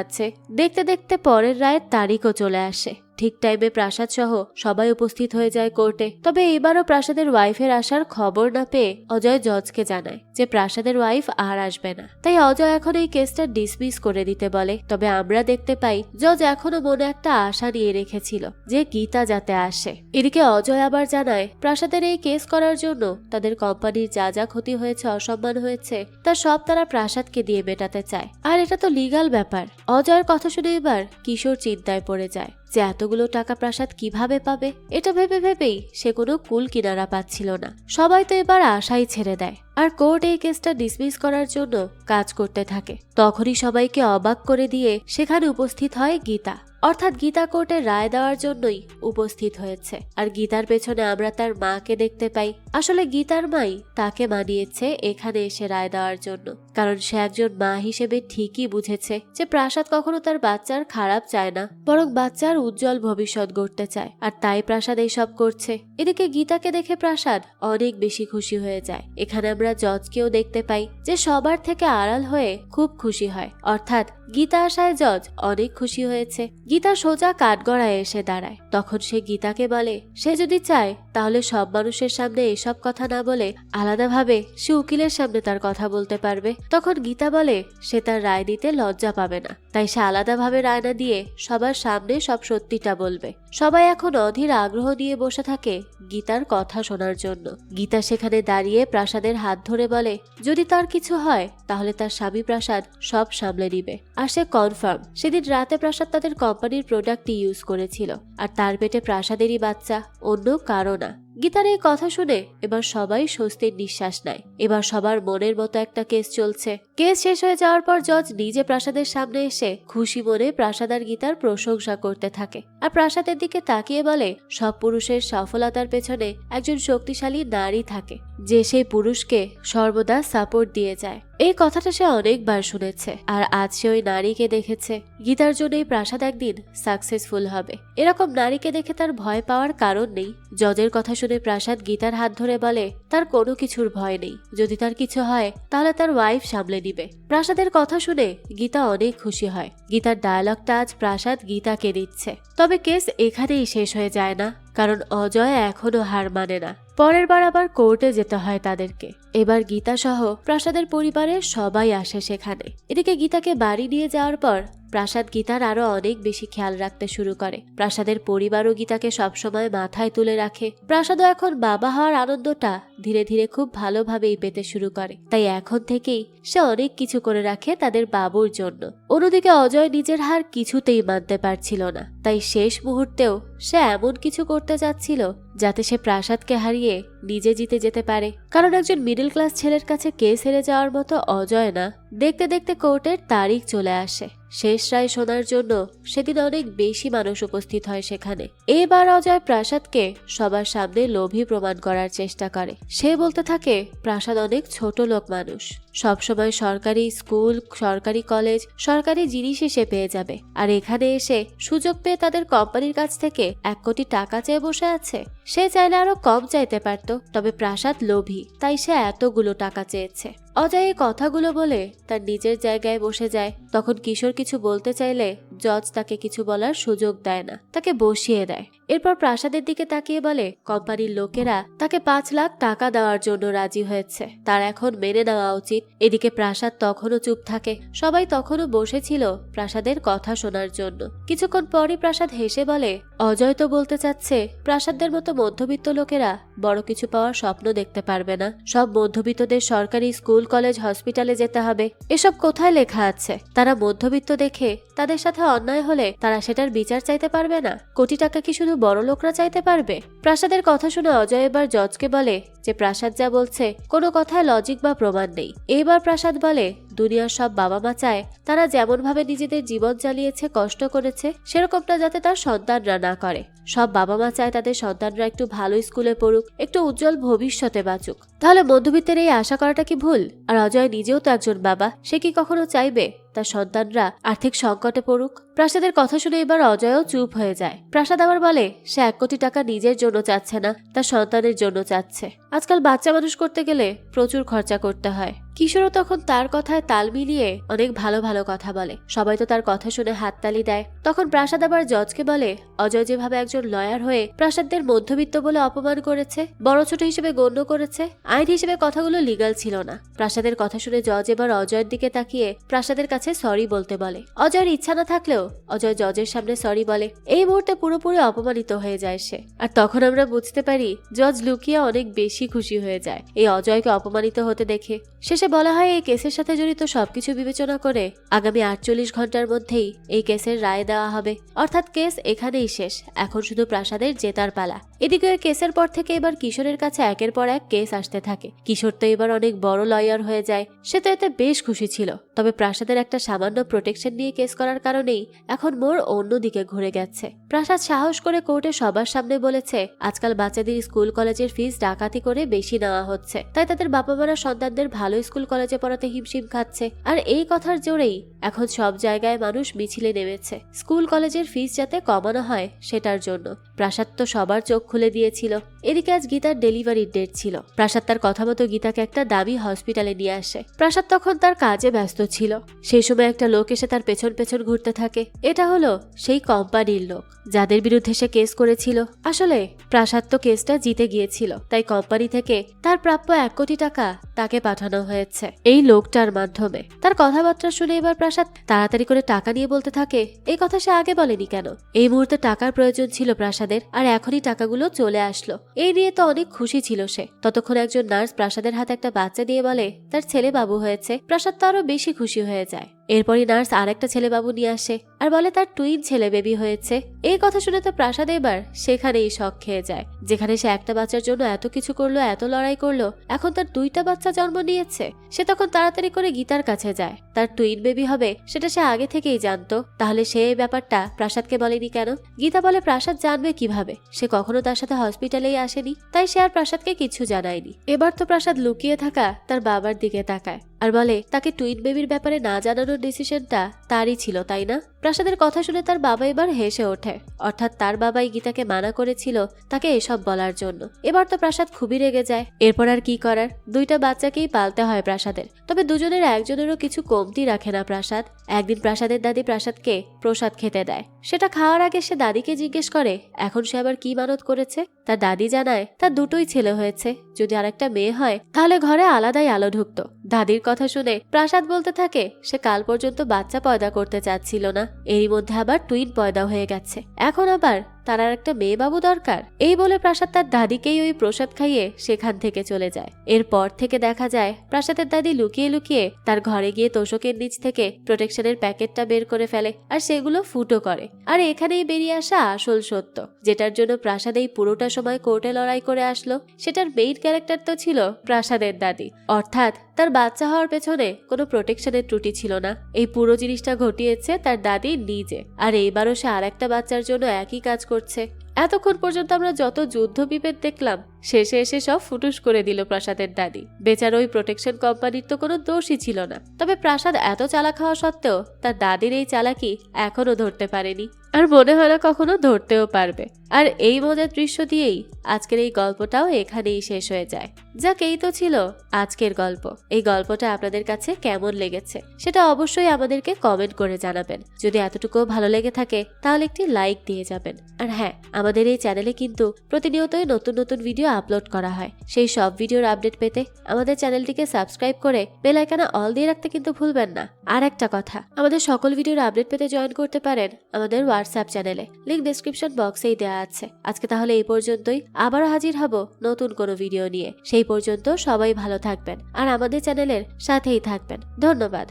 আছে। দেখতে দেখতে পরের রায়ের তারিখও চলে আসে। ঠিক টাইমে প্রাসাদ সহ সবাই উপস্থিত হয়ে যায় কোর্টে। তবে এবারও প্রাসাদের ওয়াইফের আসার খবর না পেয়ে অজয় জজকে জানায় যে প্রাসাদের ওয়াইফ আর আসবে না। তাই অজয় এখন এই কেসটা ডিসমিস করে দিতে বলে। তবে আমরা দেখতে পাই জজ এখনো মনে একটা আশা নিয়ে রেখেছিল যে গীতা যাতে আসে। এদিকে অজয় আবার জানায় প্রাসাদের এই কেস করার জন্য তাদের কোম্পানির যা যা ক্ষতি হয়েছে, অসম্মান হয়েছে, তা সব তারা প্রাসাদকে দিয়ে মেটাতে চায়। আর এটা তো লিগাল ব্যাপার। অজয়ের কথা শুনে এবার কিশোর চিন্তায় পড়ে যায় যে এতগুলো টাকা প্রাসাদ কিভাবে পাবে। এটা ভেবে ভেবেই সে কোনো কুল কিনারা পাচ্ছিল না। সবাই তো এবার আশাই ছেড়ে দেয় আর কোর্ট এই কেসটা ডিসমিস করার জন্য কাজ করতে থাকে। তখনই সবাইকে অবাক করে দিয়ে সেখানে উপস্থিত হয় গীতা। অর্থাৎ গীতা কোর্টে রায় দেওয়ার জন্যই উপস্থিত হয়েছে। আর গীতার পেছনে আমরা তার মাকে দেখতে পাই। আসলে গীতার মাই তাকে মানিয়েছে এখানে এসে রায় দেওয়ার জন্য, কারণ সে একজন মা হিসেবে ঠিকই বুঝেছে যে প্রাসাদ কখনো তার বাচ্চার খারাপ চায় না, বরং বাচ্চার উজ্জ্বল ভবিষ্যৎ গড়তে চায়। আর তাই প্রাসাদ এইসব করছে। এদিকে গীতাকে দেখে প্রাসাদ অনেক বেশি খুশি হয়ে যায়। এখানে আমরা জজকেও দেখতে পাই যে সবার থেকে আড়াল হয়ে খুব খুশি হয়। অর্থাৎ গীতা আসায় জজ অনেক খুশি হয়েছে। গীতা সোজা কাঠগড়ায় এসে দাঁড়ায়। তখন সে গীতাকে বলে সে যদি চায় তাহলে সব মানুষের সামনে এসব কথা না বলে আলাদাভাবে সে উকিলের সামনে তার কথা বলতে পারবে। তখন গীতা বলে সে তার রায় দিতে লজ্জা পাবে না, তাই সে আলাদাভাবে রায় না দিয়ে সবার সামনে সব সত্যিটা বলবে। সবাই এখন অধীর আগ্রহ নিয়ে বসে থাকে গীতার কথা শোনার জন্য। গীতা সেখানে দাঁড়িয়ে প্রাসাদের হাত ধরে বলে যদি তার কিছু হয় তাহলে তার স্বামী প্রাসাদ সব সামলে নিবে। আর সে কনফার্ম সেদিন রাতে প্রাসাদ তাদের কোম্পানির প্রোডাক্টই ইউজ করেছিল, আর তার পেটে প্রাসাদেরই বাচ্চা, অন্য কারো না। গীতার এই কথা শুনে এবার সবাই স্বস্তির নিঃশ্বাস নেয়। এবার সবার মনের মতো একটা কেস চলছে। কেস শেষ হয়ে যাওয়ার পর জজ নিজে প্রাসাদের সামনে এসে খুশি মনে প্রাসাদ আর গীতার প্রশংসা করতে থাকে। আর প্রাসাদের দিকে তাকিয়ে বলে সব পুরুষের সফলতার পেছনে একজন শক্তিশালী নারী থাকে, যে সেই পুরুষকে সর্বদা সাপোর্ট দিয়ে যায়। এই কথাটা সে অনেকবার শুনেছে, আর আজ সে ওই নারীকে দেখেছে। গীতার জন্য এই প্রাসাদ একদিন সাকসেসফুল হবে। এরকম নারীকে দেখে তার ভয় পাওয়ার কারণ নেই। জজের কথা শুনে প্রাসাদ গীতার হাত ধরে বলে তার কোনো কিছুর ভয় নেই, যদি তার কিছু হয় তাহলে তার ওয়াইফ সামলে নিবে। প্রাসাদের কথা শুনে গীতা অনেক খুশি হয়। গীতার ডায়লগটা আজ প্রাসাদ গীতাকে দিচ্ছে। তবে কেস এখানেই শেষ হয়ে যায় না। কারণ অজয় এখনো হার মানে না। পরের বার আবার কোর্টে যেতে হয় তাদেরকে। এবার গীতা সহ প্রাসাদের পরিবারের সবাই আসে সেখানে। এদিকে গীতাকে বাড়ি নিয়ে যাওয়ার পর প্রাসাদ গীতার আরো অনেক বেশি খেয়াল রাখতে শুরু করে। প্রাসাদের পরিবারও গীতাকে সবসময় মাথায় তুলে রাখে। প্রাসাদও এখন বাবা হওয়ার আনন্দটা ধীরে ধীরে খুব ভালোভাবেই পেতে শুরু করে। তাই এখন থেকেই সে অনেক কিছু করে রাখে তাদের বাবুর জন্য। অন্যদিকে অজয় নিজের হার কিছুতেই মানতে পারছিল না। তাই শেষ মুহূর্তেও সে এমন কিছু করতে চাচ্ছিল যাতে সে প্রাসাদকে হারিয়ে নিজে জিতে যেতে পারে। কারণ একজন মিডল ক্লাস ছেলের কাছে কেস হেরে যাওয়ার মতো অজয় না। দেখতে দেখতে কোর্টের তারিখ চলে আসে। শেষ রায় শোনার জন্য সেদিন অনেক বেশি মানুষ উপস্থিত হয় সেখানে। এবার অজয় প্রাসাদকে সবার সামনে লোভী প্রমাণ করার চেষ্টা করে। সে বলতে থাকে প্রাসাদ অনেক ছোট লোক মানুষ, সবসময় সরকারি স্কুল, সরকারি কলেজ, সরকারি জিনিস এসে পেয়ে যাবে, আর এখানে এসে সুযোগ পেয়ে তাদের কোম্পানির কাছ থেকে 1 কোটি টাকা চেয়ে বসে আছে। সে চাইলে আরো কম চাইতে পারত, তবে প্রাসাদ লোভী, তাই সে এতগুলো টাকা চেয়েছে। অজয় এই কথাগুলো বলে তার নিজের জায়গায় বসে যায়। তখন কিশোর কিছু বলতে চাইলে জজ তাকে কিছু বলার সুযোগ দেয় না, তাকে বসিয়ে দেয়। এরপর প্রাসাদের দিকে তাকিয়ে বলে কোম্পানির লোকেরা তাকে 5 লাখ টাকা দেওয়ার জন্য রাজি হয়েছে, তার এখন মেনে নেওয়া উচিত। এদিকে প্রাসাদ তখনও চুপ থাকে। সবাই তখনও বসেছিল প্রাসাদের কথা শোনার জন্য। কিছুক্ষণ পরই প্রাসাদ হেসে বলে অজয় তো বলতে চাচ্ছে প্রাসাদের মতো মধ্যবিত্ত লোকেরা বড় কিছু পাওয়ার স্বপ্ন দেখতে পারবে না। সব মধ্যবিত্তদের সরকারি স্কুল, কলেজ, হসপিটালে যেতে হবে। এসব কোথায় লেখা আছে? তারা মধ্যবিত্ত দেখে তাদের সাথে অন্যায় হলে তারা সেটার বিচার চাইতে পারবে না? কোটি টাকা কি শুধু বড় লোকরা চাইতে পারবে? প্রাসাদের কথা শুনে অজয় এবার জজকে বলে যে প্রাসাদ যা বলছে কোনো কথায় লজিক বা প্রমাণ নেই। এবার প্রাসাদ বলে দুনিয়ার সব বাবা মা চায় তারা যেমন ভাবে নিজেদের জীবন চালিয়েছে, কষ্ট করেছে, সেরকমটা যাতে তার সন্তানরা না করে। সব বাবা মা চায় তাদের সন্তানরা একটু ভালো স্কুলে পড়ুক, একটু উজ্জ্বল ভবিষ্যতে বাঁচুক। তাহলে মধ্যবিত্তের এই আশা করাটা কি ভুল? আর অজয় নিজেও তো একজন বাবা, সে কি কখনো চাইবে তার সন্তানরা আর্থিক সংকটে পড়ুক? প্রাসাদের কথা শুনে এবার অজয়ও চুপ হয়ে যায়। প্রাসাদ আবার বলে সে 1 কোটি টাকা নিজের জন্য চাচ্ছে না, তার সন্তানের জন্য চাচ্ছে। আজকাল বাচ্চা মানুষ করতে গেলে প্রচুর খরচা করতে হয়। কিশোরও তখন তার কথায় তাল মিলিয়ে অনেক ভালো ভালো কথা বলে। সবাই তো তার কথা শুনে হাততালি দেয়। তখন প্রাসাদ আবার জজকে বলে অজয় যেভাবে একজন লয়ার হয়ে প্রাসাদদের মধ্যবিত্ত বলে অপমান করেছে, বড় ছোট হিসেবে গণ্য করেছে, আইন হিসেবে কথাগুলো লিগাল ছিল না। প্রাসাদের কথা শুনে জজ এবার অজয়ের দিকে তাকিয়ে প্রাসাদের কাছে সরি বলতে বলে। অজয়ের ইচ্ছা না থাকলেও অজয় জজের সামনে সরি বলে। এই মুহূর্তে পুরোপুরি অপমানিত হয়ে যায় সে। আর তখন আমরা বুঝতে পারি জজ লুকিয়া অনেক বেশি খুশি হয়ে যায় এই অজয়কে অপমানিত হতে দেখে। শেষে বলা হয় এই কেসের সাথে জড়িত সবকিছু বিবেচনা করে আগামী 48 ঘন্টার মধ্যেই এই কেসের রায় দেওয়া হবে। অর্থাৎ কেস এখানেই শেষ, এখন শুধু প্রাসাদের জেতার পালা। এদিকে ওই কেসের পর থেকে এবার কিশোরের কাছে একের পর এক কেস আসতে থাকে। কিশোর তো এবার অনেক বড় লয়ার হয়ে যায়। সে তো এতে বেশ খুশি ছিল। তবে প্রাসাদের একটা সামান্য প্রোটেকশন নিয়ে কেস করার কারণেই এখন মোড় অন্যদিকে ঘুরে গেছে। প্রাসাদ সাহস করে কোর্টে সবার সামনে বলেছে আজকাল বাচ্চাদের স্কুল কলেজের ফিস ডাকাতি করে বেশি নেওয়া হচ্ছে, তাই তাদের বাবা মারা সন্তানদের ভালো স্কুল কলেজে পড়াতে হিমশিম খাচ্ছে। আর এই কথার জোরেই এখন সব জায়গায় মানুষ মিছিলে নেমেছে স্কুল কলেজের ফিস যাতে কমানো হয় সেটার জন্য। প্রাসাদ তো সবার চোখ খুলে দিয়েছিল। এদিকে আজ গীতার ডেলিভারির ডেট ছিল। প্রাসাদ তার কথা মতো গীতাকে একটা দামি হসপিটালে নিয়ে আসে। প্রাসাদ তখন তার কাজে ব্যস্ত ছিল। সেই সময় একটা লোক এসে তার পেছন পেছন ঘুরতে থাকে। এটা হলো সেই কোম্পানির লোক যাদের বিরুদ্ধে সে কেস করেছিল। আসলে প্রাসাদ তো কেসটা জিতে গিয়েছিল, তাই কোম্পানি থেকে তার প্রাপ্য 1 কোটি টাকা তাকে পাঠানো হয়েছে এই লোকটার মাধ্যমে। তার কথাবার্তা শুনে এবার প্রাসাদ তাড়াতাড়ি করে টাকা নিয়ে বলতে থাকে এই কথা সে আগে বলেনি কেন? এই মুহূর্তে টাকার প্রয়োজন ছিল প্রাসাদের, আর এখনই টাকাগুলো চলে আসলো। এই নিয়ে তো অনেক খুশি ছিল সে। ততক্ষণ একজন নার্স প্রাসাদের হাতে একটা বাচ্চা দিয়ে বলে তার ছেলে বাবু হয়েছে। প্রাসাদ তো আরো বেশি খুশি হয়ে যায়। এরপরই নার্স আরেকটা ছেলে বাবু নিয়ে আসে আর বলে তার টুইন ছেলে বেবি হয়েছে। এই কথা শুনে তো প্রাসাদ এবার সেখানেই শক খেয়ে যায়। যেখানে সে একটা বাচ্চার জন্য এত কিছু করলো, এত লড়াই করলো, এখন তার 2টা বাচ্চা জন্ম নিয়েছে। সে তখন তাড়াতাড়ি করে গীতার কাছে যায়। তার টুইন বেবি হবে সেটা সে আগে থেকেই জানতো। তাহলে সে এই ব্যাপারটা প্রাসাদকে বলেনি কেন? গীতা বলে প্রাসাদ জানবে কিভাবে, সে কখনো তার সাথে হসপিটালেই আসেনি, তাই সে আর প্রাসাদকে কিছু জানায়নি। এবার তো প্রাসাদ লুকিয়ে থাকা তার বাবার দিকে তাকায় আর বলে তাকে টুইন বেবির ব্যাপারে না জানানোর ডিসিশনটা তারই ছিল, তাই না? প্রাসাদের কথা শুনে তার বাবা এবার হেসে ওঠে। অর্থাৎ তার বাবাই গীতাকে মানা করেছিল তাকে এসব বলার জন্য। এবার তো প্রাসাদ খুবই রেগে যায়। এরপর আর কি করার, দুইটা বাচ্চাকেই পালতে হয় প্রাসাদের। তবে দুজনের একজনেরও কিছু কমতি রাখে না প্রাসাদ। একদিন প্রাসাদের দাদি প্রাসাদকে প্রসাদ খেতে দেয়। সেটা খাওয়ার আগে সে দাদিকে জিজ্ঞেস করে এখন সে আবার কি মানত করেছে। তার দাদি জানায় তার দুটোই ছেলে হয়েছে, যদি আরেকটা মেয়ে হয় তাহলে ঘরে আলাদাই আলো ঢুকতো। দাদির কথা শুনে প্রাসাদ বলতে থাকে সে কাল পর্যন্ত বাচ্চা পয়দা করতে চাচ্ছিল না, এরই মধ্যে আবার টুইন পয়দা হয়ে গেছে, এখন আবার তার আর একটা মেয়ে বাবু দরকার। এই বলে প্রাসাদ তার দাদিকেই ওই প্রসাদ খাইয়ে সেখান থেকে চলে যায়। এরপর থেকে দেখা যায় প্রাসাদের দাদি লুকিয়ে লুকিয়ে তার ঘরে গিয়ে তোষকের নিচ থেকে প্রোটেকশনের প্যাকেটটা বের করে ফেলে আর সেগুলো ফুটো করে। আর এখানেই বেরিয়ে আসা আসল সত্য, যেটার জন্য প্রাসাদ এই পুরোটা সময় কোর্টে লড়াই করে আসলো, সেটার মেইন ক্যারেক্টার তো ছিল প্রাসাদের দাদি। অর্থাৎ তার বাচ্চা হওয়ার পেছনে কোনো প্রোটেকশনের ত্রুটি ছিল না, এই পুরো জিনিসটা ঘটিয়েছে তার দাদি নিজে। আর এইবারও সে আর একটা বাচ্চার জন্য একই কাজ করছে। এতক্ষণ পর্যন্ত আমরা যত যুদ্ধ বিভেদ দেখলাম, শেষে এসে সব ফুটুস করে দিল প্রাসাদের দাদি। বেচারা ওই প্রোটেকশন কোম্পানির তো কোনো দোষই ছিল না। তবে প্রাসাদ এত চালাক হওয়া সত্ত্বেও তার দাদির এই চালাকি এখনো ধরতে পারেনি, আর মনে হয় না কখনো ধরতেও পারবে। আর এই মজার দৃশ্য দিয়েই আজকের এই গল্পটাও এখানেই শেষ হয়ে যায়। যাক, এই তো ছিল আজকের গল্প। এই গল্পটা আপনাদের কাছে কেমন লেগেছে সেটা অবশ্যই আমাদেরকে কমেন্ট করে জানাবেন। যদি এতটুকু ভালো লেগে থাকে তাহলে একটি লাইক দিয়ে যাবেন। আর হ্যাঁ, আমাদের এই চ্যানেলে কিন্তু প্রতিনিয়তই নতুন নতুন ভিডিও আপলোড করা হয়। সেই সব ভিডিওর আপডেট পেতে আমাদের চ্যানেলটিকে সাবস্ক্রাইব করে বেল আইকনে অল দিয়ে রাখতে কিন্তু ভুলবেন না। আর একটা কথা, আমাদের সকল ভিডিওর আপডেট পেতে জয়েন করতে পারেন আমাদের হোয়াটসঅ্যাপ চ্যানেলে, লিংক ডেসক্রিপশন বক্সেই দেওয়া আছে। আজকে তাহলে এই পর্যন্তই, আবারও হাজির হব নতুন কোনো ভিডিও নিয়ে। সেই পর্যন্ত সবাই ভালো থাকবেন আর আমাদের চ্যানেলের সাথেই থাকবেন। ধন্যবাদ।